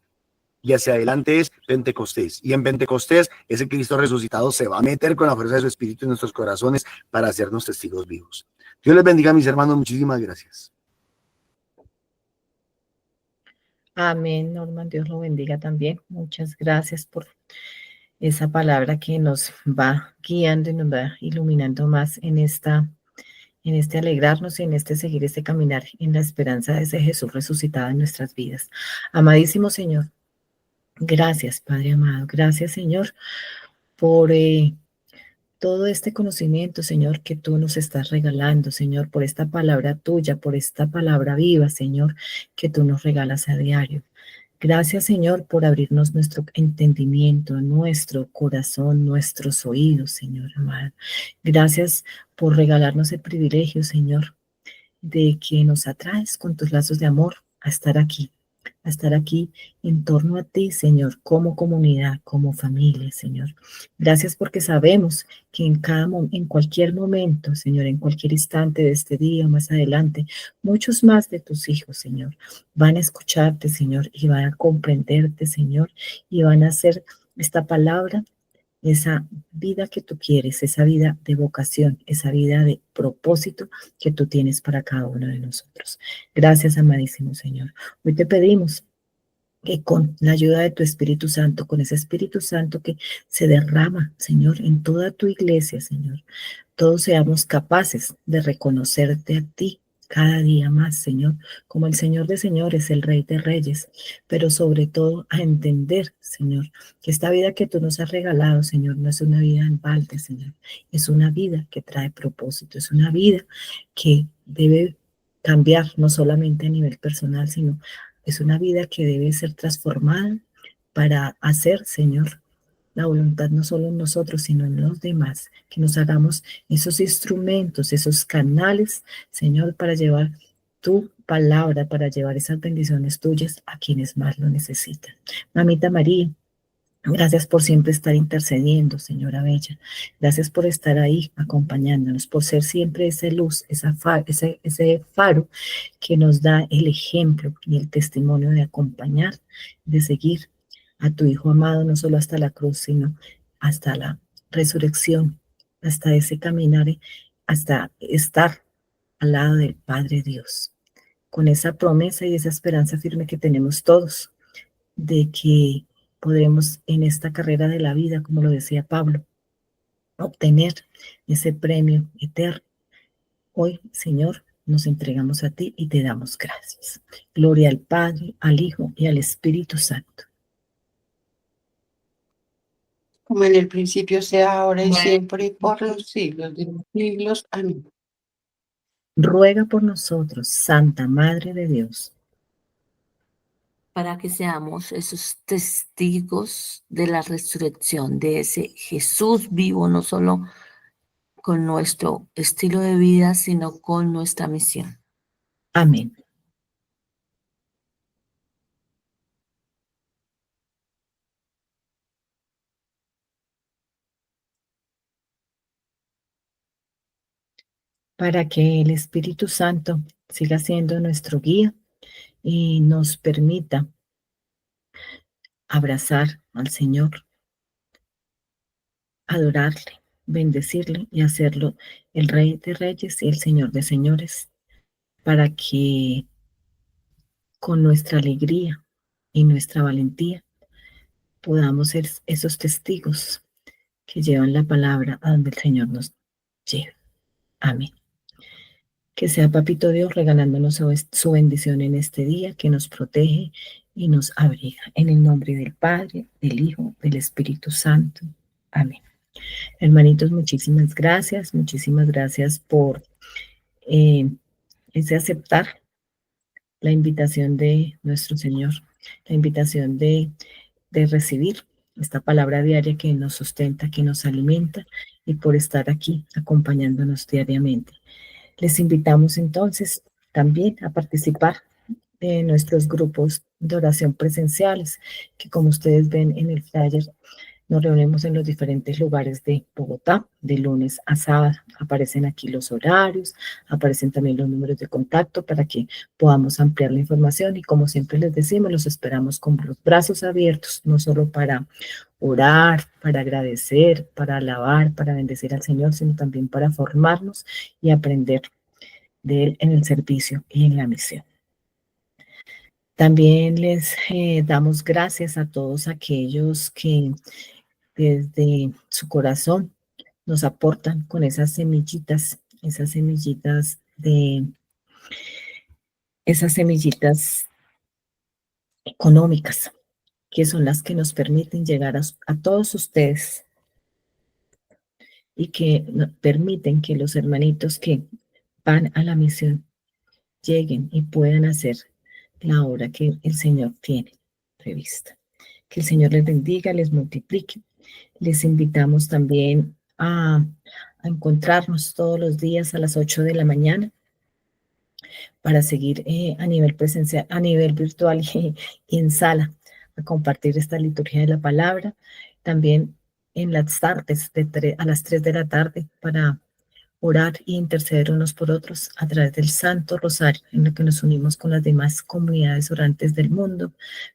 Y hacia adelante es Pentecostés. Y en Pentecostés, ese Cristo resucitado se va a meter con la fuerza de su Espíritu en nuestros corazones para hacernos testigos vivos. Dios les bendiga, mis hermanos. Muchísimas gracias. Amén, Norman. Dios lo bendiga también. Muchas gracias por esa palabra que nos va guiando y nos va iluminando más en este alegrarnos y en este seguir, este caminar en la esperanza de ese Jesús resucitado en nuestras vidas. Amadísimo Señor, gracias, Padre amado. Gracias, Señor, por todo este conocimiento, Señor, que tú nos estás regalando, Señor, por esta palabra tuya, por esta palabra viva, Señor, que tú nos regalas a diario. Gracias, Señor, por abrirnos nuestro entendimiento, nuestro corazón, nuestros oídos, Señor amado. Gracias por regalarnos el privilegio, Señor, de que nos atraes con tus lazos de amor a estar aquí en torno a ti, Señor, como comunidad, como familia, Señor. Gracias porque sabemos que en cualquier momento, Señor, en cualquier instante de este día o más adelante, muchos más de tus hijos, Señor, van a escucharte, Señor, y van a comprenderte, Señor, y van a hacer esta palabra esa vida que tú quieres, esa vida de vocación, esa vida de propósito que tú tienes para cada uno de nosotros. Gracias, amadísimo Señor. Hoy te pedimos que con la ayuda de tu Espíritu Santo, con ese Espíritu Santo que se derrama, Señor, en toda tu iglesia, Señor, todos seamos capaces de reconocerte a ti cada día más, Señor, como el Señor de señores, el Rey de reyes, pero sobre todo a entender, Señor, que esta vida que tú nos has regalado, Señor, no es una vida en balde, Señor, es una vida que trae propósito, es una vida que debe cambiar no solamente a nivel personal, sino es una vida que debe ser transformada para hacer, Señor, la voluntad no solo en nosotros, sino en los demás, que nos hagamos esos instrumentos, esos canales, Señor, para llevar tu palabra, para llevar esas bendiciones tuyas a quienes más lo necesitan. Mamita María, Gracias por siempre estar intercediendo, Señora Bella. Gracias por estar ahí acompañándonos, por ser siempre esa luz, ese faro que nos da el ejemplo y el testimonio de acompañar, de seguir a tu Hijo amado, no solo hasta la cruz, sino hasta la resurrección, hasta ese caminar, hasta estar al lado del Padre Dios, con esa promesa y esa esperanza firme que tenemos todos de que podremos en esta carrera de la vida, como lo decía Pablo, obtener ese premio eterno. Hoy, Señor, nos entregamos a ti y te damos gracias. Gloria al Padre, al Hijo y al Espíritu Santo. Como en el principio, sea ahora y siempre, y por los siglos de los siglos. Amén. Ruega por nosotros, Santa Madre de Dios, para que seamos esos testigos de la resurrección de ese Jesús vivo, no solo con nuestro estilo de vida, sino con nuestra misión. amén. Para que el Espíritu Santo siga siendo nuestro guía y nos permita abrazar al Señor, adorarle, bendecirle y hacerlo el Rey de Reyes y el Señor de Señores, para que con nuestra alegría y nuestra valentía podamos ser esos testigos que llevan la palabra a donde el Señor nos lleva. Amén. Que sea Papito Dios regalándonos su bendición en este día, que nos protege y nos abriga. En el nombre del Padre, del Hijo, del Espíritu Santo. Amén. Hermanitos, muchísimas gracias por ese aceptar la invitación de nuestro Señor, la invitación de recibir esta palabra diaria que nos sustenta, que nos alimenta, y por estar aquí acompañándonos diariamente. Les invitamos entonces también a participar de nuestros grupos de oración presenciales, que como ustedes ven en el flyer, nos reunimos en los diferentes lugares de Bogotá, de lunes a sábado. Aparecen aquí los horarios, aparecen también los números de contacto para que podamos ampliar la información, y como siempre les decimos, los esperamos con los brazos abiertos, no solo para orar, para agradecer, para alabar, para bendecir al Señor, sino también para formarnos y aprender de Él en el servicio y en la misión. También les damos gracias a todos aquellos que desde su corazón nos aportan con esas semillitas económicas, que son las que nos permiten llegar a todos ustedes y que permiten que los hermanitos que van a la misión lleguen y puedan hacer la obra que el Señor tiene prevista. Que el Señor les bendiga, les multiplique. Les invitamos también a encontrarnos todos los días a las 8 de la mañana para seguir a nivel presencial, a nivel virtual y en sala, a compartir esta liturgia de la palabra. También en las tardes, a las 3 de la tarde, para orar e interceder unos por otros a través del Santo Rosario, en lo que nos unimos con las demás comunidades orantes del mundo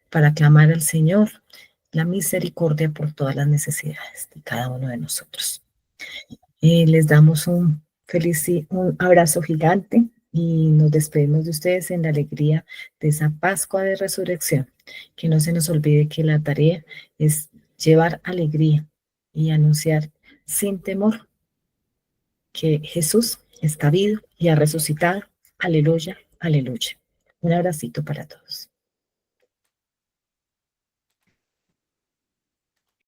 para clamar al Señor la misericordia por todas las necesidades de cada uno de nosotros. Les damos un abrazo gigante y nos despedimos de ustedes en la alegría de esa Pascua de Resurrección. Que no se nos olvide que la tarea es llevar alegría y anunciar sin temor que Jesús está vivo y ha resucitado. Aleluya, aleluya. Un abracito para todos.